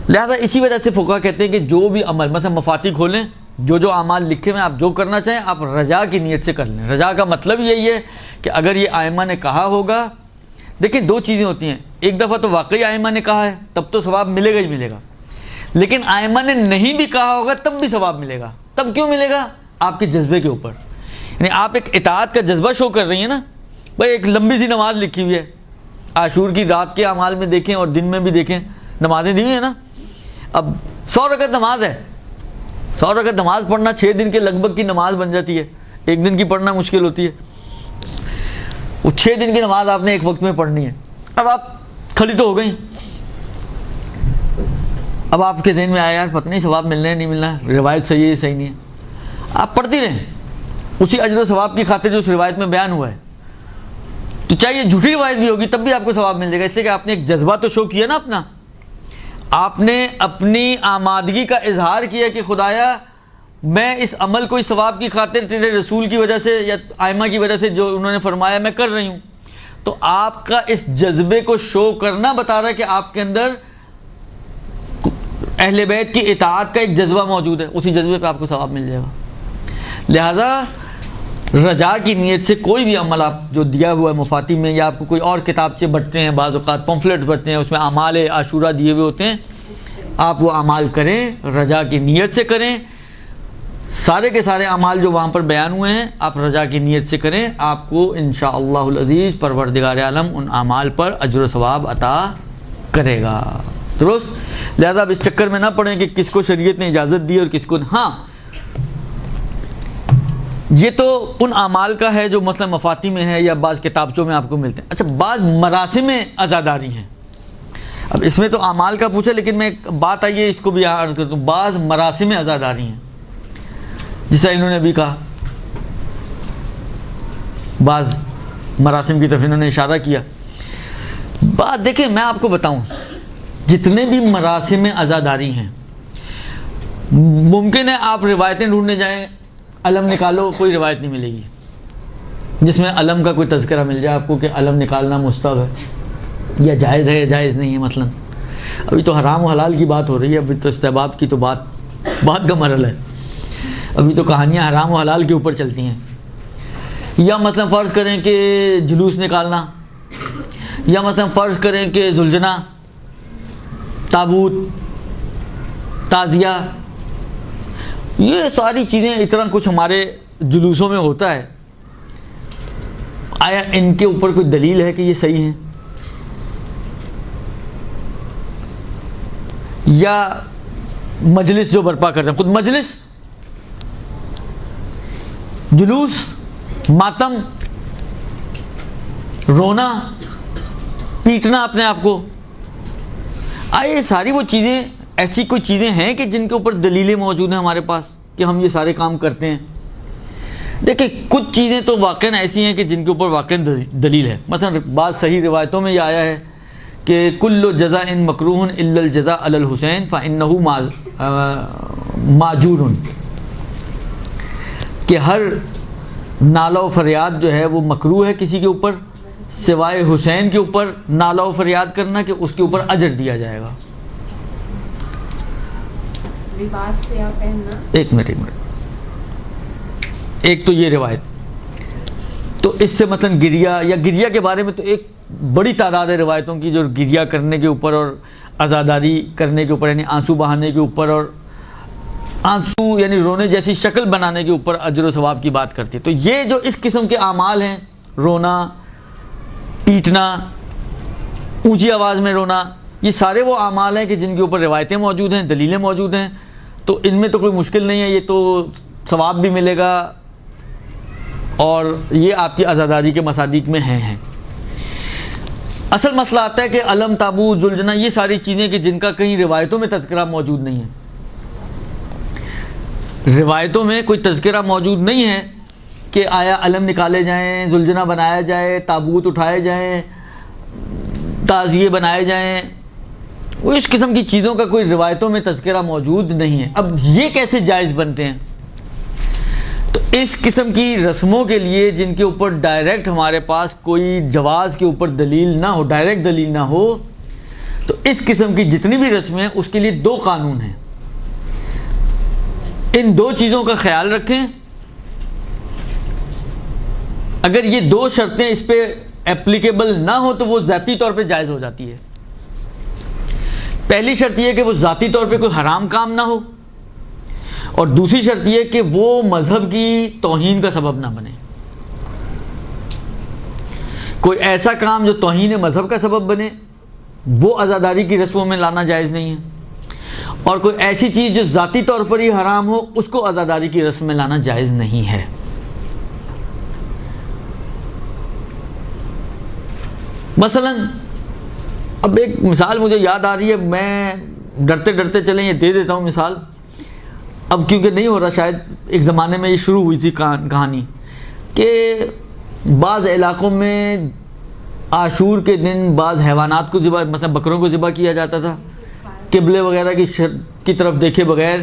لہذا اسی وجہ سے فقہا کہتے ہیں کہ جو بھی عمل، مثلا مفاتیح کھولیں، جو اعمال لکھے ہوئے آپ جو کرنا چاہیں آپ رجا کی نیت سے کر لیں۔ رجا کا مطلب یہی ہے کہ اگر یہ ائمہ نے کہا ہوگا، دیکھیں دو چیزیں ہوتی ہیں، ایک دفعہ تو واقعی ائمہ نے کہا ہے تب تو ثواب ملے گا ہی ملے گا، لیکن ائمہ نے نہیں بھی کہا ہوگا تب بھی ثواب ملے گا۔ تب کیوں ملے گا؟ آپ کے جذبے کے اوپر، یعنی آپ ایک اطاعت کا جذبہ شو کر رہی ہیں نا، بھائی ایک لمبی سی نماز لکھی ہوئی ہے، عاشور کی رات کے اعمال میں دیکھیں اور دن میں بھی دیکھیں نمازیں دی ہوئی ہیں نا، اب 100 رکعت نماز ہے، 100 رکعت نماز پڑھنا 6 دن کے لگ بھگ کی نماز بن جاتی ہے، ایک دن کی پڑھنا مشکل ہوتی ہے، وہ 6 دن کی نماز آپ نے ایک وقت میں پڑھنی ہے۔ اب آپ کھڑی تو ہو گئی، اب آپ کے ذہن میں آیا یار پتہ نہیں ثواب ملنا ہے نہیں ملنا، روایت صحیح ہے صحیح نہیں ہے، آپ پڑھتی رہیں اسی اجر و ثواب کی خاطر جو اس روایت میں بیان ہوا ہے، تو چاہے جھوٹی روایت بھی ہوگی تب بھی آپ کو ثواب مل جائے گا، اس لیے کہ آپ نے ایک جذبہ تو شو کیا نا اپنا، آپ نے اپنی آمادگی کا اظہار کیا کہ خدایا میں اس عمل کو اس ثواب کی خاطر تیرے رسول کی وجہ سے یا ائمہ کی وجہ سے جو انہوں نے فرمایا میں کر رہی ہوں، تو آپ کا اس جذبے کو شو کرنا بتا رہا ہے کہ آپ کے اندر اہل بیت کی اطاعت کا ایک جذبہ موجود ہے، اسی جذبے پہ آپ کو ثواب مل جائے گا۔ لہذا رجا کی نیت سے کوئی بھی عمل آپ جو دیا ہوا ہے مفاتیح میں، یا آپ کو کوئی اور کتابچے بٹتے ہیں، بعض اوقات پمفلٹ بٹتے ہیں، اس میں اعمال عاشورہ دیے ہوئے ہوتے ہیں، آپ وہ اعمال کریں، رجا کی نیت سے کریں، سارے کے سارے اعمال جو وہاں پر بیان ہوئے ہیں آپ رجا کی نیت سے کریں، آپ کو انشاءاللہ العزیز پروردگار عالم ان اعمال پر اجر و ثواب عطا کرے گا، درست؟ لہذا اب اس چکر میں نہ پڑیں کہ کس کو شریعت نے اجازت دی اور کس کو، ہاں یہ تو ان اعمال کا ہے جو مثلا مفاتیح میں ہے یا بعض کتابچوں میں آپ کو ملتے ہیں۔ اچھا بعض مراسم عزاداری ہیں، اب اس میں تو اعمال کا پوچھا لیکن میں ایک بات آئیے اس کو بھی عرض کرتا ہوں، بعض مراسم عزاداری ہیں جیسا انہوں نے بھی کہا، بعض مراسم کی طرف انہوں نے اشارہ کیا۔ بات دیکھیں میں آپ کو بتاؤں، جتنے بھی مراسم عزاداری ہیں ممکن ہے آپ روایتیں ڈھونڈنے جائیں، علم نکالو کوئی روایت نہیں ملے گی جس میں علم کا کوئی تذکرہ مل جائے آپ کو کہ علم نکالنا مستحب ہے یا جائز ہے یا جائز نہیں ہے۔ مثلا ابھی تو حرام و حلال کی بات ہو رہی ہے، ابھی تو استحباب کی تو بات کا مرحلہ ہے، ابھی تو کہانیاں حرام و حلال کے اوپر چلتی ہیں۔ یا مثلا فرض کریں کہ جلوس نکالنا، یا مثلا فرض کریں کہ زلجنا، تابوت، تعزیہ، یہ ساری چیزیں اتنا کچھ ہمارے جلوسوں میں ہوتا ہے، آیا ان کے اوپر کوئی دلیل ہے کہ یہ صحیح ہیں؟ یا مجلس جو برپا کرتے ہیں، خود مجلس، جلوس، ماتم، رونا، پیٹنا اپنے آپ کو، آئے ساری وہ چیزیں ایسی کوئی چیزیں ہیں کہ جن کے اوپر دلیلیں موجود ہیں ہمارے پاس کہ ہم یہ سارے کام کرتے ہیں؟ دیکھیں کچھ چیزیں تو واقعاً ایسی ہیں کہ جن کے اوپر واقعاً دلیل ہے، مثلا بعض صحیح روایتوں میں یہ آیا ہے کہ کل جزاء مکروہ الا الجزاء علی الحسین فانہ ماجور، کہ ہر نالہ و فریاد جو ہے وہ مکروہ ہے کسی کے اوپر سوائے حسین کے اوپر نالہ و فریاد کرنا کہ اس کے اوپر اجر دیا جائے گا۔ لباس سیاہ پہننا، ایک منٹ ایک تو یہ روایت، تو اس سے مثلا گریہ کے بارے میں تو ایک بڑی تعداد ہے روایتوں کی جو گریہ کرنے کے اوپر اور عزاداری کرنے کے اوپر، یعنی آنسو بہانے کے اوپر اور آنسو یعنی رونے جیسی شکل بنانے کے اوپر اجر و ثواب کی بات کرتی ہے۔ تو یہ جو اس قسم کے اعمال ہیں، رونا، پیٹنا، اونچی آواز میں رونا، یہ سارے وہ اعمال ہیں کہ جن کے اوپر روایتیں موجود ہیں، دلیلیں موجود ہیں، تو ان میں تو کوئی مشکل نہیں ہے، یہ تو ثواب بھی ملے گا اور یہ آپ کی عزاداری کے مصادیق میں ہیں۔ اصل مسئلہ آتا ہے کہ علم، تابوت، ذوالجناح، یہ ساری چیزیں کہ جن کا کہیں روایتوں میں تذکرہ موجود نہیں ہے، روایتوں میں کوئی تذکرہ موجود نہیں ہے کہ آیا علم نکالے جائیں، ذوالجناح بنایا جائے، تابوت اٹھائے جائیں، تعزیے بنائے جائیں، وہ اس قسم کی چیزوں کا کوئی روایتوں میں تذکرہ موجود نہیں ہے۔ اب یہ کیسے جائز بنتے ہیں؟ تو اس قسم کی رسموں کے لیے جن کے اوپر ڈائریکٹ ہمارے پاس کوئی جواز کے اوپر دلیل نہ ہو، ڈائریکٹ دلیل نہ ہو، تو اس قسم کی جتنی بھی رسمیں ہیں اس کے لیے دو قانون ہیں۔ ان دو چیزوں کا خیال رکھیں، اگر یہ دو شرطیں اس پہ اپلیکیبل نہ ہو تو وہ ذاتی طور پہ جائز ہو جاتی ہے۔ پہلی شرط یہ ہے کہ وہ ذاتی طور پہ کوئی حرام کام نہ ہو، اور دوسری شرط یہ کہ وہ مذہب کی توہین کا سبب نہ بنے۔ کوئی ایسا کام جو توہین مذہب کا سبب بنے وہ عزاداری کی رسموں میں لانا جائز نہیں ہے، اور کوئی ایسی چیز جو ذاتی طور پر ہی حرام ہو اس کو عزاداری کی رسم میں لانا جائز نہیں ہے۔ مثلا اب ایک مثال مجھے یاد آ رہی ہے، میں ڈرتے ڈرتے چلیں یہ دے دیتا ہوں مثال، اب کیونکہ نہیں ہو رہا، شاید ایک زمانے میں یہ شروع ہوئی تھی کہانی کہ بعض علاقوں میں عاشور کے دن بعض حیوانات کو ذبح، مثلا بکروں کو ذبح کیا جاتا تھا قبلے وغیرہ کی طرف دیکھے بغیر،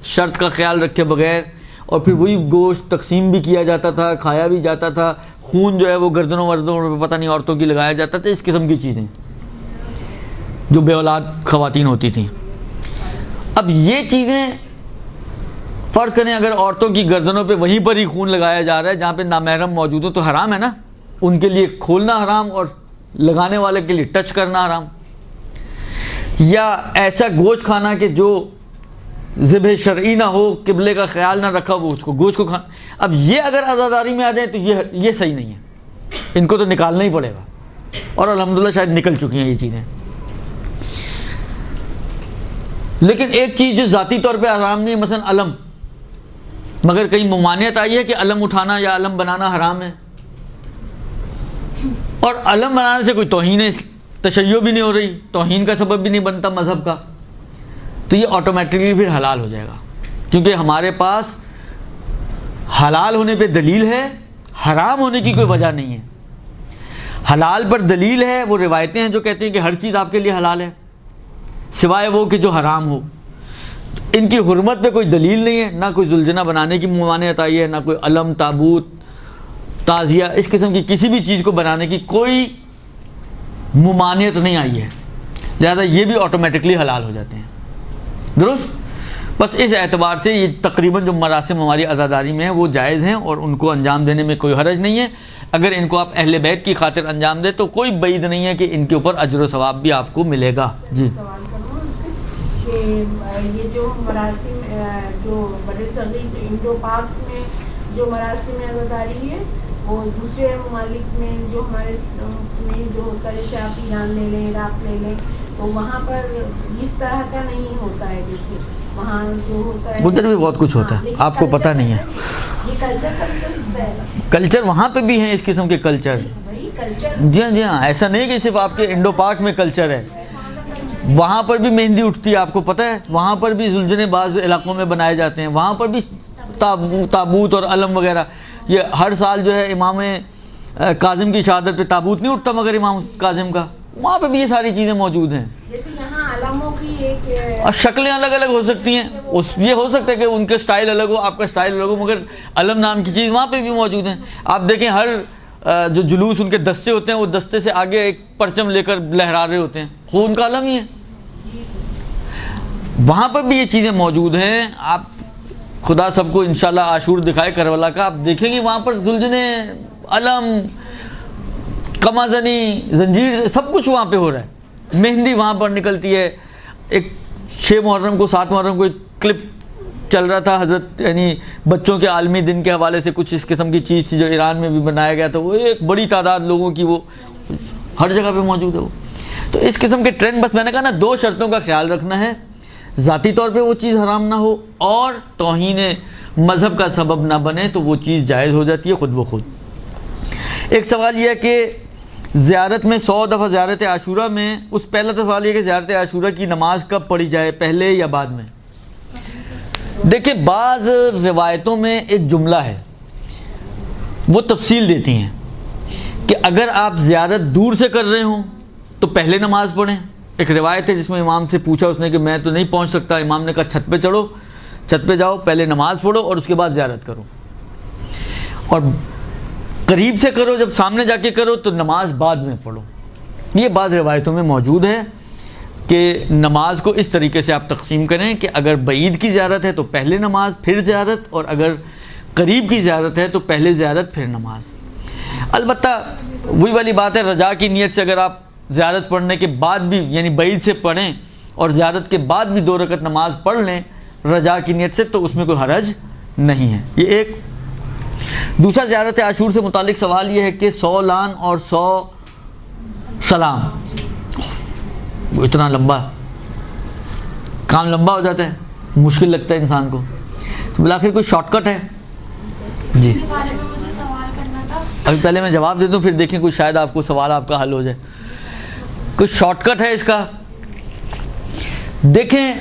شرط کا خیال رکھے بغیر، اور پھر وہی گوشت تقسیم بھی کیا جاتا تھا، کھایا بھی جاتا تھا، خون جو ہے وہ گردنوں وردنوں پہ پتہ نہیں عورتوں کی لگایا جاتا تھا، اس قسم کی چیزیں جو بے اولاد خواتین ہوتی تھیں۔ اب یہ چیزیں فرض کریں اگر عورتوں کی گردنوں پہ وہیں پر ہی خون لگایا جا رہا ہے جہاں پہ نامحرم موجود ہو تو حرام ہے نا، ان کے لیے کھولنا حرام اور لگانے والے کے لیے ٹچ کرنا حرام۔ یا ایسا گوشت کھانا کہ جو ذبح شرعی نہ ہو، قبلے کا خیال نہ رکھا وہ اس کو گوشت کو کھانا، اب یہ اگر عزاداری میں آ جائیں تو یہ صحیح نہیں ہے، ان کو تو نکالنا ہی پڑے گا، اور الحمدللہ شاید نکل چکی ہیں یہ چیزیں۔ لیکن ایک چیز جو ذاتی طور پہ حرام نہیں ہے، مثلا علم، مگر کہیں ممانعت آئی ہے کہ علم اٹھانا یا علم بنانا حرام ہے، اور علم بنانے سے کوئی توہین تشیع بھی نہیں ہو رہی، توہین کا سبب بھی نہیں بنتا مذہب کا، تو یہ آٹومیٹکلی پھر حلال ہو جائے گا، کیونکہ ہمارے پاس حلال ہونے پہ دلیل ہے، حرام ہونے کی کوئی وجہ نہیں ہے۔ حلال پر دلیل ہے، وہ روایتیں ہیں جو کہتے ہیں کہ ہر چیز آپ کے لیے حلال ہے سوائے وہ کہ جو حرام ہو، ان کی حرمت پہ کوئی دلیل نہیں ہے، نہ کوئی ذوالجناح بنانے کی ممانعت آئی ہے، نہ کوئی علم، تابوت، تعزیہ، اس قسم کی کسی بھی چیز کو بنانے کی کوئی ممانعت نہیں آئی ہے، لہذا یہ بھی آٹومیٹکلی حلال ہو جاتے ہیں۔ درست؟ بس اس اعتبار سے یہ تقریباً جو مراسم ہماری عزاداری میں ہیں وہ جائز ہیں، اور ان کو انجام دینے میں کوئی حرج نہیں ہے۔ اگر ان کو آپ اہل بیت کی خاطر انجام دیں تو کوئی بعید نہیں ہے کہ ان کے اوپر اجر و ثواب بھی آپ کو ملے گا۔ جی سوال کروں آپ سے کہ یہ جو مراسم جو بڑے صغیر انڈو پاک میں جو مراسم عزاداری ہے وہ دوسرے ممالک میں جو ہمارے میں جو ہوتا ہے، جیسے آپ ایران لے لیں، عراق لے لیں، تو وہاں پر اس طرح کا نہیں ہوتا ہے، جیسے وہاں جو ہوتا ہے ادھر بھی بہت کچھ ہوتا ہے، آپ کو پتہ نہیں ہے۔ یہ کلچر کا بھی تو حصہ ہے، کلچر وہاں پہ بھی ہیں اس قسم کے کلچر، وہی کلچر۔ جی ہاں جی ہاں، ایسا نہیں کہ صرف آپ کے انڈو پاک میں کلچر ہے، وہاں پر بھی مہندی اٹھتی ہے، آپ کو پتہ ہے، وہاں پر بھی ذوالجناح بعض علاقوں میں بنائے جاتے ہیں، وہاں پر بھی تابوت اور علم وغیرہ، یہ ہر سال جو ہے امام کاظم کی شہادت پہ تابوت نہیں اٹھتا مگر امام کاظم کا، وہاں پہ بھی یہ ساری چیزیں موجود ہیں۔ جیسے یہاں علموں کی ایک اور شکلیں الگ الگ ہو سکتی ہیں، یہ ہو سکتا ہے کہ ان کے سٹائل الگ ہو، آپ کا سٹائل الگ ہو، مگر علم نام کی چیز وہاں پہ بھی موجود ہیں۔ آپ دیکھیں ہر جو جلوس ان کے دستے ہوتے ہیں وہ دستے سے آگے ایک پرچم لے کر لہرا رہے ہوتے ہیں، خود ان کا علم ہی ہے، وہاں پر بھی یہ چیزیں موجود ہیں۔ آپ خدا سب کو انشاءاللہ عاشور دکھائے کربلا کا، آپ دیکھیں گے وہاں پر ذوالجناح، علم، قمازنی، زنجیر، سب کچھ وہاں پہ ہو رہا ہے، مہندی وہاں پر نکلتی ہے۔ ایک 6 محرم کو 7 محرم کو ایک کلپ چل رہا تھا حضرت، یعنی بچوں کے عالمی دن کے حوالے سے کچھ اس قسم کی چیز تھی جو ایران میں بھی بنایا گیا تھا، وہ ایک بڑی تعداد لوگوں کی وہ ہر جگہ پہ موجود ہے وہ۔ تو اس قسم کے ٹرینڈ، بس میں نے کہا نا 2 شرطوں کا خیال رکھنا ہے، ذاتی طور پہ وہ چیز حرام نہ ہو اور توہین مذہب کا سبب نہ بنے تو وہ چیز جائز ہو جاتی ہے خود بخود۔ ایک سوال یہ ہے کہ زیارت میں 100 دفعہ زیارت عاشورہ میں، اس پہلا سوال یہ کہ زیارت عاشورہ کی نماز کب پڑھی جائے، پہلے یا بعد میں؟ دیکھیں بعض روایتوں میں ایک جملہ ہے وہ تفصیل دیتی ہیں کہ اگر آپ زیارت دور سے کر رہے ہوں تو پہلے نماز پڑھیں۔ ایک روایت ہے جس میں امام سے پوچھا اس نے کہ میں تو نہیں پہنچ سکتا، امام نے کہا چھت پہ چڑھو، چھت پہ جاؤ، پہلے نماز پڑھو اور اس کے بعد زیارت کرو، اور قریب سے کرو، جب سامنے جا کے کرو تو نماز بعد میں پڑھو۔ یہ بعض روایتوں میں موجود ہے کہ نماز کو اس طریقے سے آپ تقسیم کریں کہ اگر بعید کی زیارت ہے تو پہلے نماز پھر زیارت، اور اگر قریب کی زیارت ہے تو پہلے زیارت پھر نماز۔ البتہ وہی والی بات ہے، رجا کی نیت سے اگر آپ زیارت پڑھنے کے بعد بھی یعنی بعید سے پڑھیں اور زیارت کے بعد بھی 2 رکعت نماز پڑھ لیں رجا کی نیت سے تو اس میں کوئی حرج نہیں ہے۔ یہ ایک۔ دوسرا زیارت عاشور سے متعلق سوال یہ ہے کہ 100 لعن اور 100 سلام، وہ اتنا لمبا کام لمبا ہو جاتا ہے، مشکل لگتا ہے انسان کو، تو بالآخر کوئی شارٹ کٹ ہے؟ جی ابھی پہلے میں جواب دے دوں پھر دیکھیں کوئی شاید آپ کو سوال آپ کا حل ہو جائے۔ کوئی شارٹ کٹ ہے اس کا؟ دیکھیں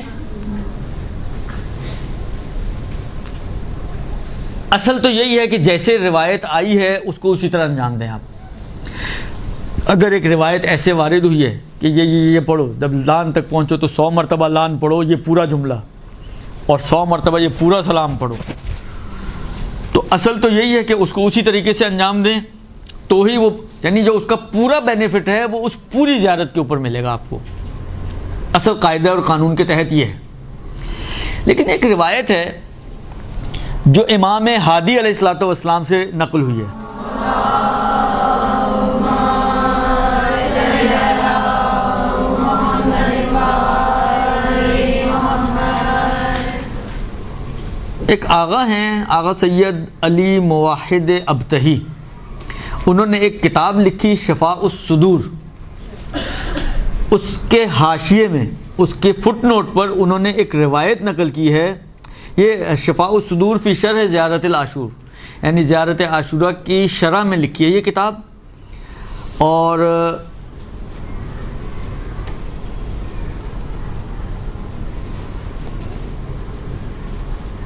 اصل تو یہی ہے کہ جیسے روایت آئی ہے اس کو اسی طرح انجام دیں آپ۔ اگر ایک روایت ایسے وارد ہوئی ہے کہ یہ پڑھو، جب لان تک پہنچو تو 100 مرتبہ لان پڑھو، یہ پورا جملہ، اور 100 مرتبہ یہ پورا سلام پڑھو، تو اصل تو یہی ہے کہ اس کو اسی طریقے سے انجام دیں تو ہی وہ یعنی جو اس کا پورا بینیفٹ ہے وہ اس پوری زیارت کے اوپر ملے گا آپ کو۔ اصل قاعدہ اور قانون کے تحت یہ ہے۔ لیکن ایک روایت ہے جو امام ہادی علیہ الصلوۃ والسلام سے نقل ہوئی ہے، ایک آغا ہیں، آغا سید علی موحد ابتہی، انہوں نے ایک کتاب لکھی شفاء الصدور، اس کے حاشیے میں اس کے فٹ نوٹ پر انہوں نے ایک روایت نقل کی ہے۔ یہ شفاء الصدور فی شرح زیارت العاشور، یعنی زیارت عاشورہ کی شرح میں لکھی ہے یہ کتاب، اور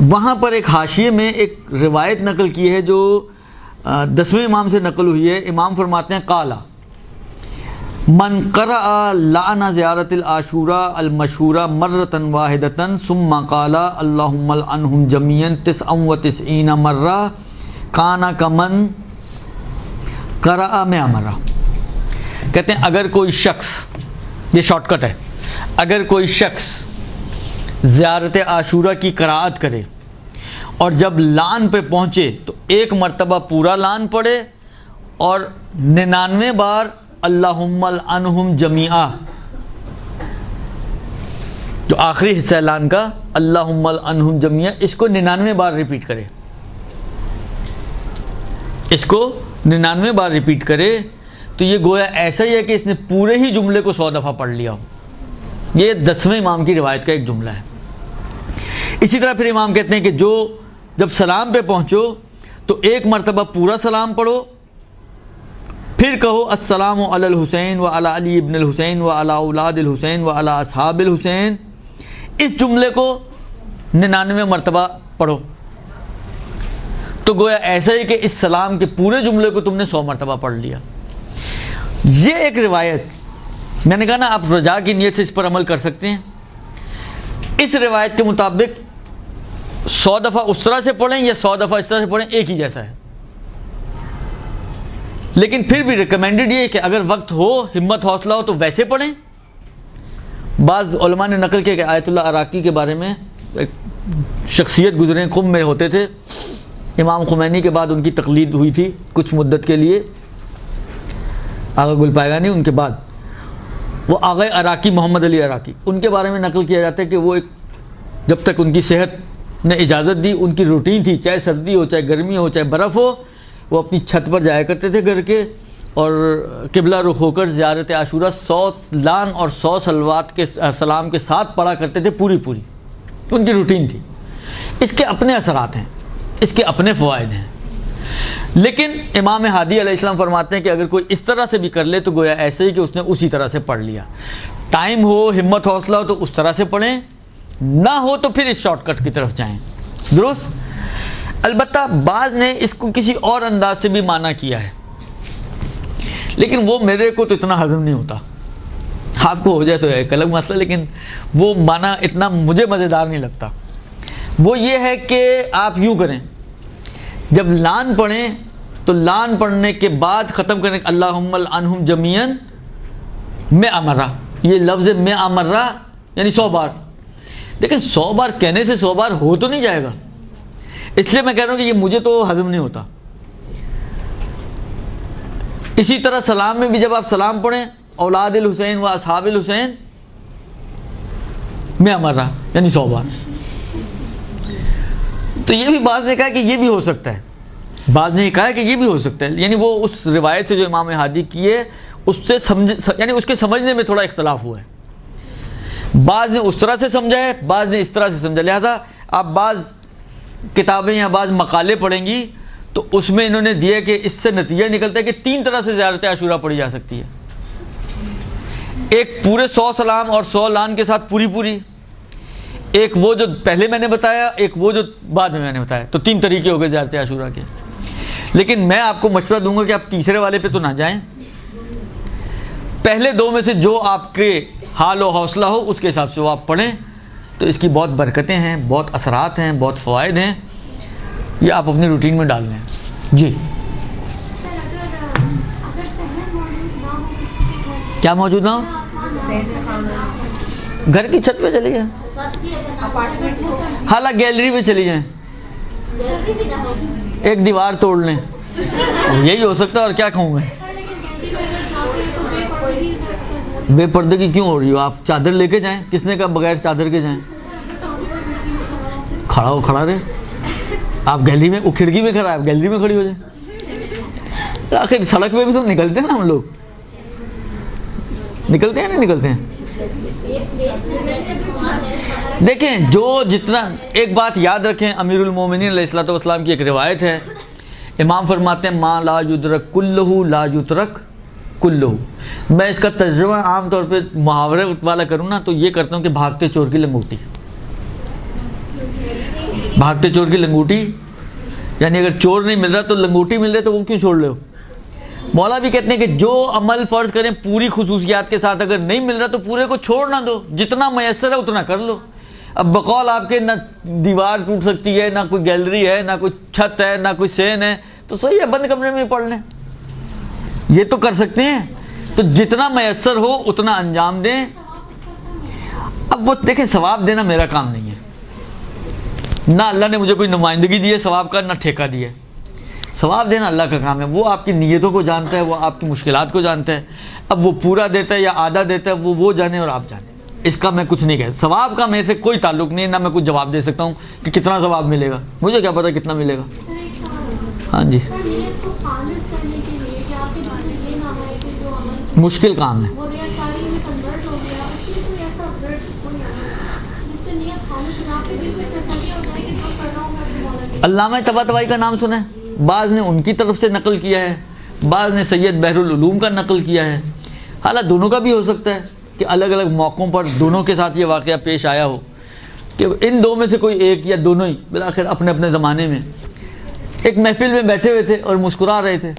وہاں پر ایک حاشیے میں ایک روایت نقل کی ہے جو 10ویں امام سے نقل ہوئی ہے۔ امام فرماتے ہیں قالا من قرأ لعن زیارت العاشورہ المشہورہ مرۃ واحدۃ ثم قال اللہم لعنہم جمیعا 99 مرہ کان کمن قرأ 100 مرہ۔ کہتے ہیں اگر کوئی شخص، یہ شارٹ کٹ ہے، اگر کوئی شخص زیارت عاشورہ کی قرأت کرے اور جب لعن پہ پہنچے تو 1 مرتبہ پورا لعن پڑھے اور 99 بار اللہم لعنہم جمیعا، جو آخری حصہ ہے لعن کا، اللہم لعنہم جمیعا، اس کو 99 بار ریپیٹ کرے، اس کو 99 بار ریپیٹ کرے تو یہ گویا ایسا ہی ہے کہ اس نے پورے ہی جملے کو 100 دفعہ پڑھ لیا ہو۔ یہ 10ویں امام کی روایت کا ایک جملہ ہے۔ اسی طرح پھر امام کہتے ہیں کہ جو جب سلام پہ پہنچو تو 1 مرتبہ پورا سلام پڑھو، پھر کہو السلام علی الحسین و علی علی ابن الحسین و علی اولاد الحسین و علی اصحاب الحسین، اس جملے کو 99 مرتبہ پڑھو، تو گویا ایسا ہی کہ اس سلام کے پورے جملے کو تم نے 100 مرتبہ پڑھ لیا۔ یہ ایک روایت، میں نے کہا نا آپ رجا کی نیت سے اس پر عمل کر سکتے ہیں۔ اس روایت کے مطابق 100 دفعہ اس طرح سے پڑھیں یا 100 دفعہ اس طرح سے پڑھیں، ایک ہی جیسا ہے، لیکن پھر بھی ریکمینڈڈ یہ ہے کہ اگر وقت ہو، ہمت حوصلہ ہو تو ویسے پڑھیں۔ بعض علماء نے نقل کیا کہ آیت اللہ عراقی کے بارے میں ایک شخصیت گزرے، قم میں ہوتے تھے، امام خمینی کے بعد ان کی تقلید ہوئی تھی کچھ مدت کے لیے، آغا گل پائگانی، ان کے بعد وہ آغا عراقی محمد علی عراقی، ان کے بارے میں نقل کیا جاتا ہے کہ وہ ایک جب تک ان کی صحت نے اجازت دی، ان کی روٹین تھی، چاہے سردی ہو، چاہے گرمی ہو، چاہے برف ہو، وہ اپنی چھت پر جایا کرتے تھے گھر کے، اور قبلہ رخ ہو کر زیارت عاشورہ 100 لان اور 100 صلوات کے سلام کے ساتھ پڑھا کرتے تھے پوری ان کی روٹین تھی. اس کے اپنے اثرات ہیں, اس کے اپنے فوائد ہیں, لیکن امام ہادی علیہ السلام فرماتے ہیں کہ اگر کوئی اس طرح سے بھی کر لے تو گویا ایسے ہی کہ اس نے اسی طرح سے پڑھ لیا. ٹائم ہو, ہمت حوصلہ ہو تو اس طرح سے پڑھیں, نہ ہو تو پھر اس شارٹ کٹ کی طرف جائیں. درست. البتہ بعض نے اس کو کسی اور انداز سے بھی معنی کیا ہے, لیکن وہ میرے کو تو اتنا ہضم نہیں ہوتا. آپ کو ہو جائے تو ایک الگ مسئلہ, لیکن وہ معنی اتنا مجھے مزیدار نہیں لگتا. وہ یہ ہے کہ آپ یوں کریں, جب لان پڑھیں تو لان پڑھنے کے بعد ختم کریں اللہم العنہم جمیعا میں امرہ. یہ لفظ میں امرہ یعنی 100 بار. لیکن 100 بار کہنے سے 100 بار ہو تو نہیں جائے گا, اس لیے میں کہہ رہا ہوں کہ یہ مجھے تو ہضم نہیں ہوتا. اسی طرح سلام میں بھی جب آپ سلام پڑھیں اولاد الحسین و اصحاب الحسین میں امرہ یعنی 100 بار. تو یہ بھی بعض نے کہا کہ یہ بھی ہو سکتا ہے, بعض نے کہا کہ یہ بھی ہو سکتا ہے, یعنی وہ اس روایت سے جو امام ہادی کی ہے اس سے یعنی اس کے سمجھنے میں تھوڑا اختلاف ہوا ہے. بعض نے اس طرح سے سمجھا ہے, بعض نے اس طرح سے سمجھا. لہذا آپ بعض کتابیں یا بعض مقالے پڑھیں گی تو اس میں انہوں نے دیا کہ اس سے نتیجہ نکلتا ہے کہ 3 طرح سے زیارت عاشورہ پڑھی جا سکتی ہے. ایک پورے 100 سلام اور 100 لان کے ساتھ پوری, ایک وہ جو پہلے میں نے بتایا, ایک وہ جو بعد میں نے بتایا. تو 3 طریقے ہو گئے زیارت عاشورہ کے. لیکن میں آپ کو مشورہ دوں گا کہ آپ تیسرے والے پہ تو نہ جائیں. پہلے 2 میں سے جو آپ کے حال و حوصلہ ہو اس کے حساب سے وہ آپ پڑھیں, تو اس کی بہت برکتیں ہیں, بہت اثرات ہیں, بہت فوائد ہیں. یہ آپ اپنی روٹین میں ڈال لیں. جی کیا موجود نہ ہو؟ گھر کی چھت پہ چلی جائیں, حالانکہ گیلری پہ چلی جائیں, ایک دیوار توڑ لیں, یہی ہو سکتا ہے. اور کیا کہوں میں, بے پردے کی کیوں ہو رہی ہو؟ آپ چادر لے کے جائیں. کس نے کہا بغیر چادر کے جائیں؟ کھڑا رہے. آپ گیلری میں, وہ کھڑکی میں کھڑا ہے, آپ گیلری میں کھڑی ہو جائیں. آخر سڑک پہ بھی تو نکلتے ہیں نا, ہم لوگ نکلتے ہیں نہیں نکلتے ہیں. دیکھیں جو جتنا, ایک بات یاد رکھیں, امیر المومنین علیہ الصلوۃ والسلام کی ایک روایت ہے, امام فرماتے ہیں ما لا یدرک کلہ لا یترک کلہ. میں اس کا ترجمہ عام طور پہ محاورے والا کروں نا تو یہ کرتا ہوں کہ بھاگتے چور کی لنگوٹی. بھاگتے چور کی لنگوٹی یعنی اگر چور نہیں مل رہا تو لنگوٹی مل رہی تو وہ کیوں چھوڑ لے ہو. مولا بھی کہتے ہیں کہ جو عمل فرض کریں پوری خصوصیات کے ساتھ, اگر نہیں مل رہا تو پورے کو چھوڑ نہ دو, جتنا میسر ہے اتنا کر لو. اب بقول آپ کے نہ دیوار ٹوٹ سکتی ہے, نہ کوئی گیلری ہے, نہ کوئی چھت ہے, نہ کوئی سین ہے, تو صحیح ہے بند کمرے میں پڑھ لیں, یہ تو کر سکتے ہیں. تو جتنا میسر ہو اتنا انجام دیں. اب وہ دیکھیں ثواب دینا میرا کام نہیں ہے, نہ اللہ نے مجھے کوئی نمائندگی دی ہے ثواب کا, نہ ٹھیکہ دیا ہے. ثواب دینا اللہ کا کام ہے, وہ آپ کی نیتوں کو جانتا ہے, وہ آپ کی مشکلات کو جانتا ہے. اب وہ پورا دیتا ہے یا آدھا دیتا ہے وہ جانے اور آپ جانے, اس کا میں کچھ نہیں کہہ. ثواب کا میرے سے کوئی تعلق نہیں ہے, نہ میں کچھ جواب دے سکتا ہوں کہ کتنا ثواب ملے گا, مجھے کیا پتہ کتنا ملے گا. ہاں جی مشکل کام ہے. علامہ طباطبائی کا نام سنا ہے؟ بعض نے ان کی طرف سے نقل کیا ہے, بعض نے سید بحر العلوم کا نقل کیا ہے. حالانکہ دونوں کا بھی ہو سکتا ہے کہ الگ الگ موقعوں پر دونوں کے ساتھ یہ واقعہ پیش آیا ہو کہ ان 2 میں سے کوئی ایک یا دونوں ہی بالآخر اپنے اپنے زمانے میں ایک محفل میں بیٹھے ہوئے تھے اور مسکرا رہے تھے.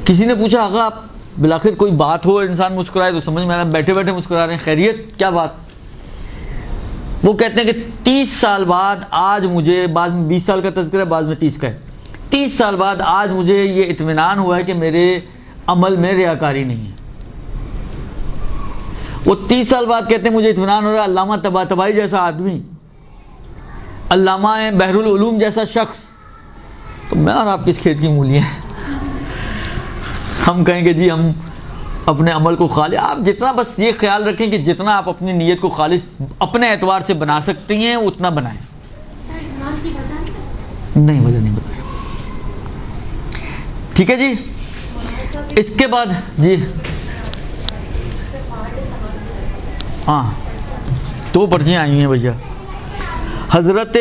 کسی نے پوچھا آقا آپ بالآخر کوئی بات ہو انسان مسکرائے تو سمجھ میں آیا, بیٹھے بیٹھے مسکرا رہے ہیں, خیریت کیا بات؟ وہ کہتے ہیں کہ 30 سال بعد آج مجھے, بعض میں 20 سال کا تذکرہ ہے, بعض میں 30 کا ہے, 30 سال بعد آج مجھے یہ اطمینان ہوا ہے کہ میرے عمل میں ریاکاری نہیں ہے. وہ 30 سال بعد کہتے ہیں مجھے اطمینان ہو رہا ہے علامہ طباطبائی جیسا آدمی, علامہ بحر العلوم جیسا شخص, تو میں اور آپ کس کھیت کی مولیاں ہیں. ہم کہیں کہ جی ہم اپنے عمل کو خالص, آپ جتنا بس یہ خیال رکھیں کہ جتنا آپ اپنی نیت کو خالص اپنے اعتبار سے بنا سکتی ہیں اتنا بنائیں. نہیں وجہ نہیں بتائیں. ٹھیک ہے جی. اس کے بعد جی ہاں تو پرچیاں آئی ہیں بھیا. حضرت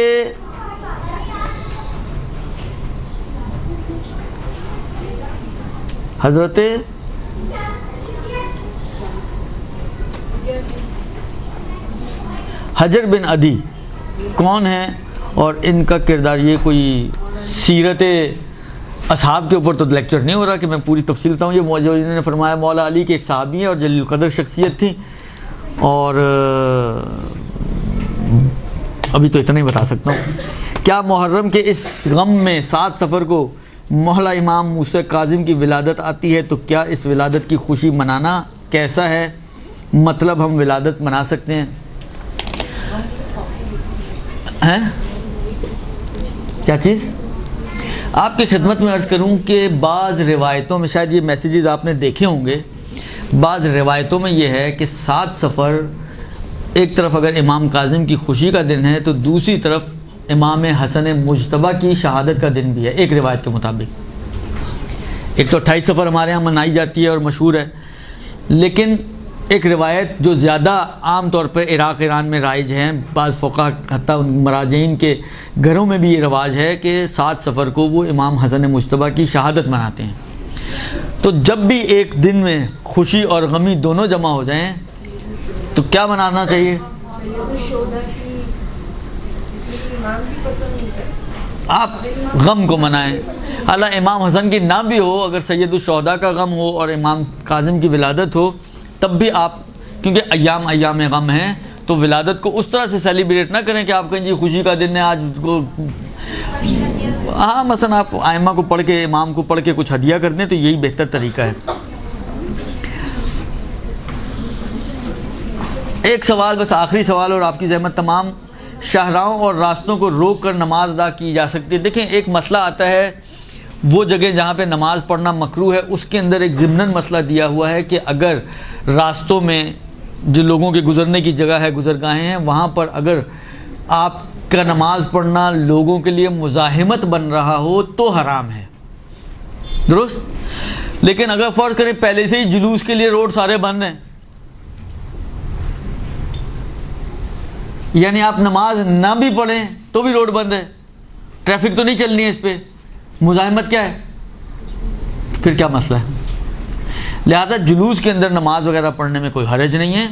حجر بن عدی کون ہیں اور ان کا کردار؟ یہ کوئی سیرت اصحاب کے اوپر تو لیکچر نہیں ہو رہا کہ میں پوری تفصیل بتاؤں. یہ جو انہوں نے فرمایا مولا علی کے ایک صحابی ہیں اور جلیل القدر شخصیت تھی, اور ابھی تو اتنا ہی بتا سکتا ہوں. کیا محرم کے اس غم میں 7 صفر کو مولا امام موسیٰ کاظم کی ولادت آتی ہے, تو کیا اس ولادت کی خوشی منانا کیسا ہے؟ مطلب ہم ولادت منا سکتے ہیں؟ کیا چیز؟ آپ کی خدمت میں عرض کروں کہ بعض روایتوں میں, شاید یہ میسیجز آپ نے دیکھے ہوں گے, بعض روایتوں میں یہ ہے کہ 7 صفر ایک طرف اگر امام کاظم کی خوشی کا دن ہے تو دوسری طرف امام حسن مجتبیٰ کی شہادت کا دن بھی ہے. ایک روایت کے مطابق ایک تو 28 صفر ہمارے ہاں منائی جاتی ہے اور مشہور ہے, لیکن ایک روایت جو زیادہ عام طور پر عراق ایران میں رائج ہیں, بعض فقہ حتیٰ مراجعین کے گھروں میں بھی یہ رواج ہے کہ 7 صفر کو وہ امام حسن مجتبیٰ کی شہادت مناتے ہیں. تو جب بھی ایک دن میں خوشی اور غمی دونوں جمع ہو جائیں تو کیا منانا چاہیے؟ آپ غم کو منائیں. اللہ امام حسن کی نہ بھی ہو, اگر سید الشہداء کا غم ہو اور امام کاظم کی ولادت ہو تب بھی آپ, کیونکہ ایام غم ہیں, تو ولادت کو اس طرح سے سیلیبریٹ نہ کریں کہ آپ کہیں جی خوشی کا دن ہے آج کو. ہاں مثلا آپ ائمہ کو پڑھ کے, امام کو پڑھ کے کچھ ہدیہ کر دیں تو یہی بہتر طریقہ ہے. ایک سوال بس, آخری سوال اور آپ کی زحمت. تمام شاہراہوں اور راستوں کو روک کر نماز ادا کی جا سکتی ہے؟ دیکھیں ایک مسئلہ آتا ہے, وہ جگہ جہاں پہ نماز پڑھنا مکروہ ہے اس کے اندر ایک ضمناً مسئلہ دیا ہوا ہے کہ اگر راستوں میں جو لوگوں کے گزرنے کی جگہ ہے, گزرگاہیں ہیں, وہاں پر اگر آپ کا نماز پڑھنا لوگوں کے لیے مزاحمت بن رہا ہو تو حرام ہے, درست. لیکن اگر فرض کریں پہلے سے ہی جلوس کے لیے روڈ سارے بند ہیں, یعنی آپ نماز نہ بھی پڑھیں تو بھی روڈ بند ہے, ٹریفک تو نہیں چلنی ہے اس پہ, مزاحمت کیا ہے, پھر کیا مسئلہ ہے؟ لہذا جلوس کے اندر نماز وغیرہ پڑھنے میں کوئی حرج نہیں ہے,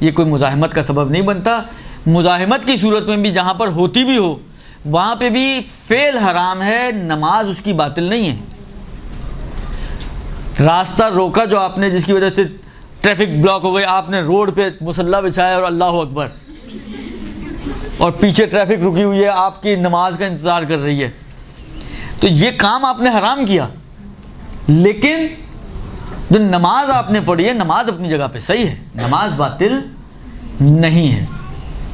یہ کوئی مزاحمت کا سبب نہیں بنتا. مزاحمت کی صورت میں بھی جہاں پر ہوتی بھی ہو وہاں پہ بھی فعل حرام ہے, نماز اس کی باطل نہیں ہے. راستہ روکا جو آپ نے, جس کی وجہ سے ٹریفک بلاک ہو گئی, آپ نے روڈ پہ مصلی بچھایا اور اللہ اکبر, اور پیچھے ٹریفک رکی ہوئی ہے, آپ کی نماز کا انتظار کر رہی ہے, تو یہ کام آپ نے حرام کیا. لیکن جو نماز آپ نے پڑھی ہے, نماز اپنی جگہ پہ صحیح ہے, نماز باطل نہیں ہے.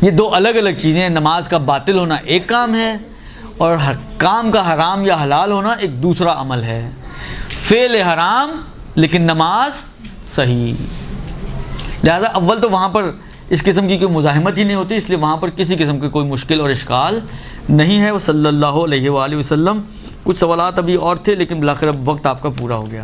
یہ دو الگ الگ چیزیں ہیں. نماز کا باطل ہونا ایک کام ہے اور کام کا حرام یا حلال ہونا ایک دوسرا عمل ہے. فعل حرام لیکن نماز صحیح. لہذا اول تو وہاں پر اس قسم کی کوئی مزاحمت ہی نہیں ہوتی, اس لیے وہاں پر کسی قسم کی کوئی مشکل اور اشکال نہیں ہے. وہ صلی اللہ علیہ وآلہ وسلم. کچھ سوالات ابھی اور تھے لیکن بالآخر اب وقت آپ کا پورا ہو گیا.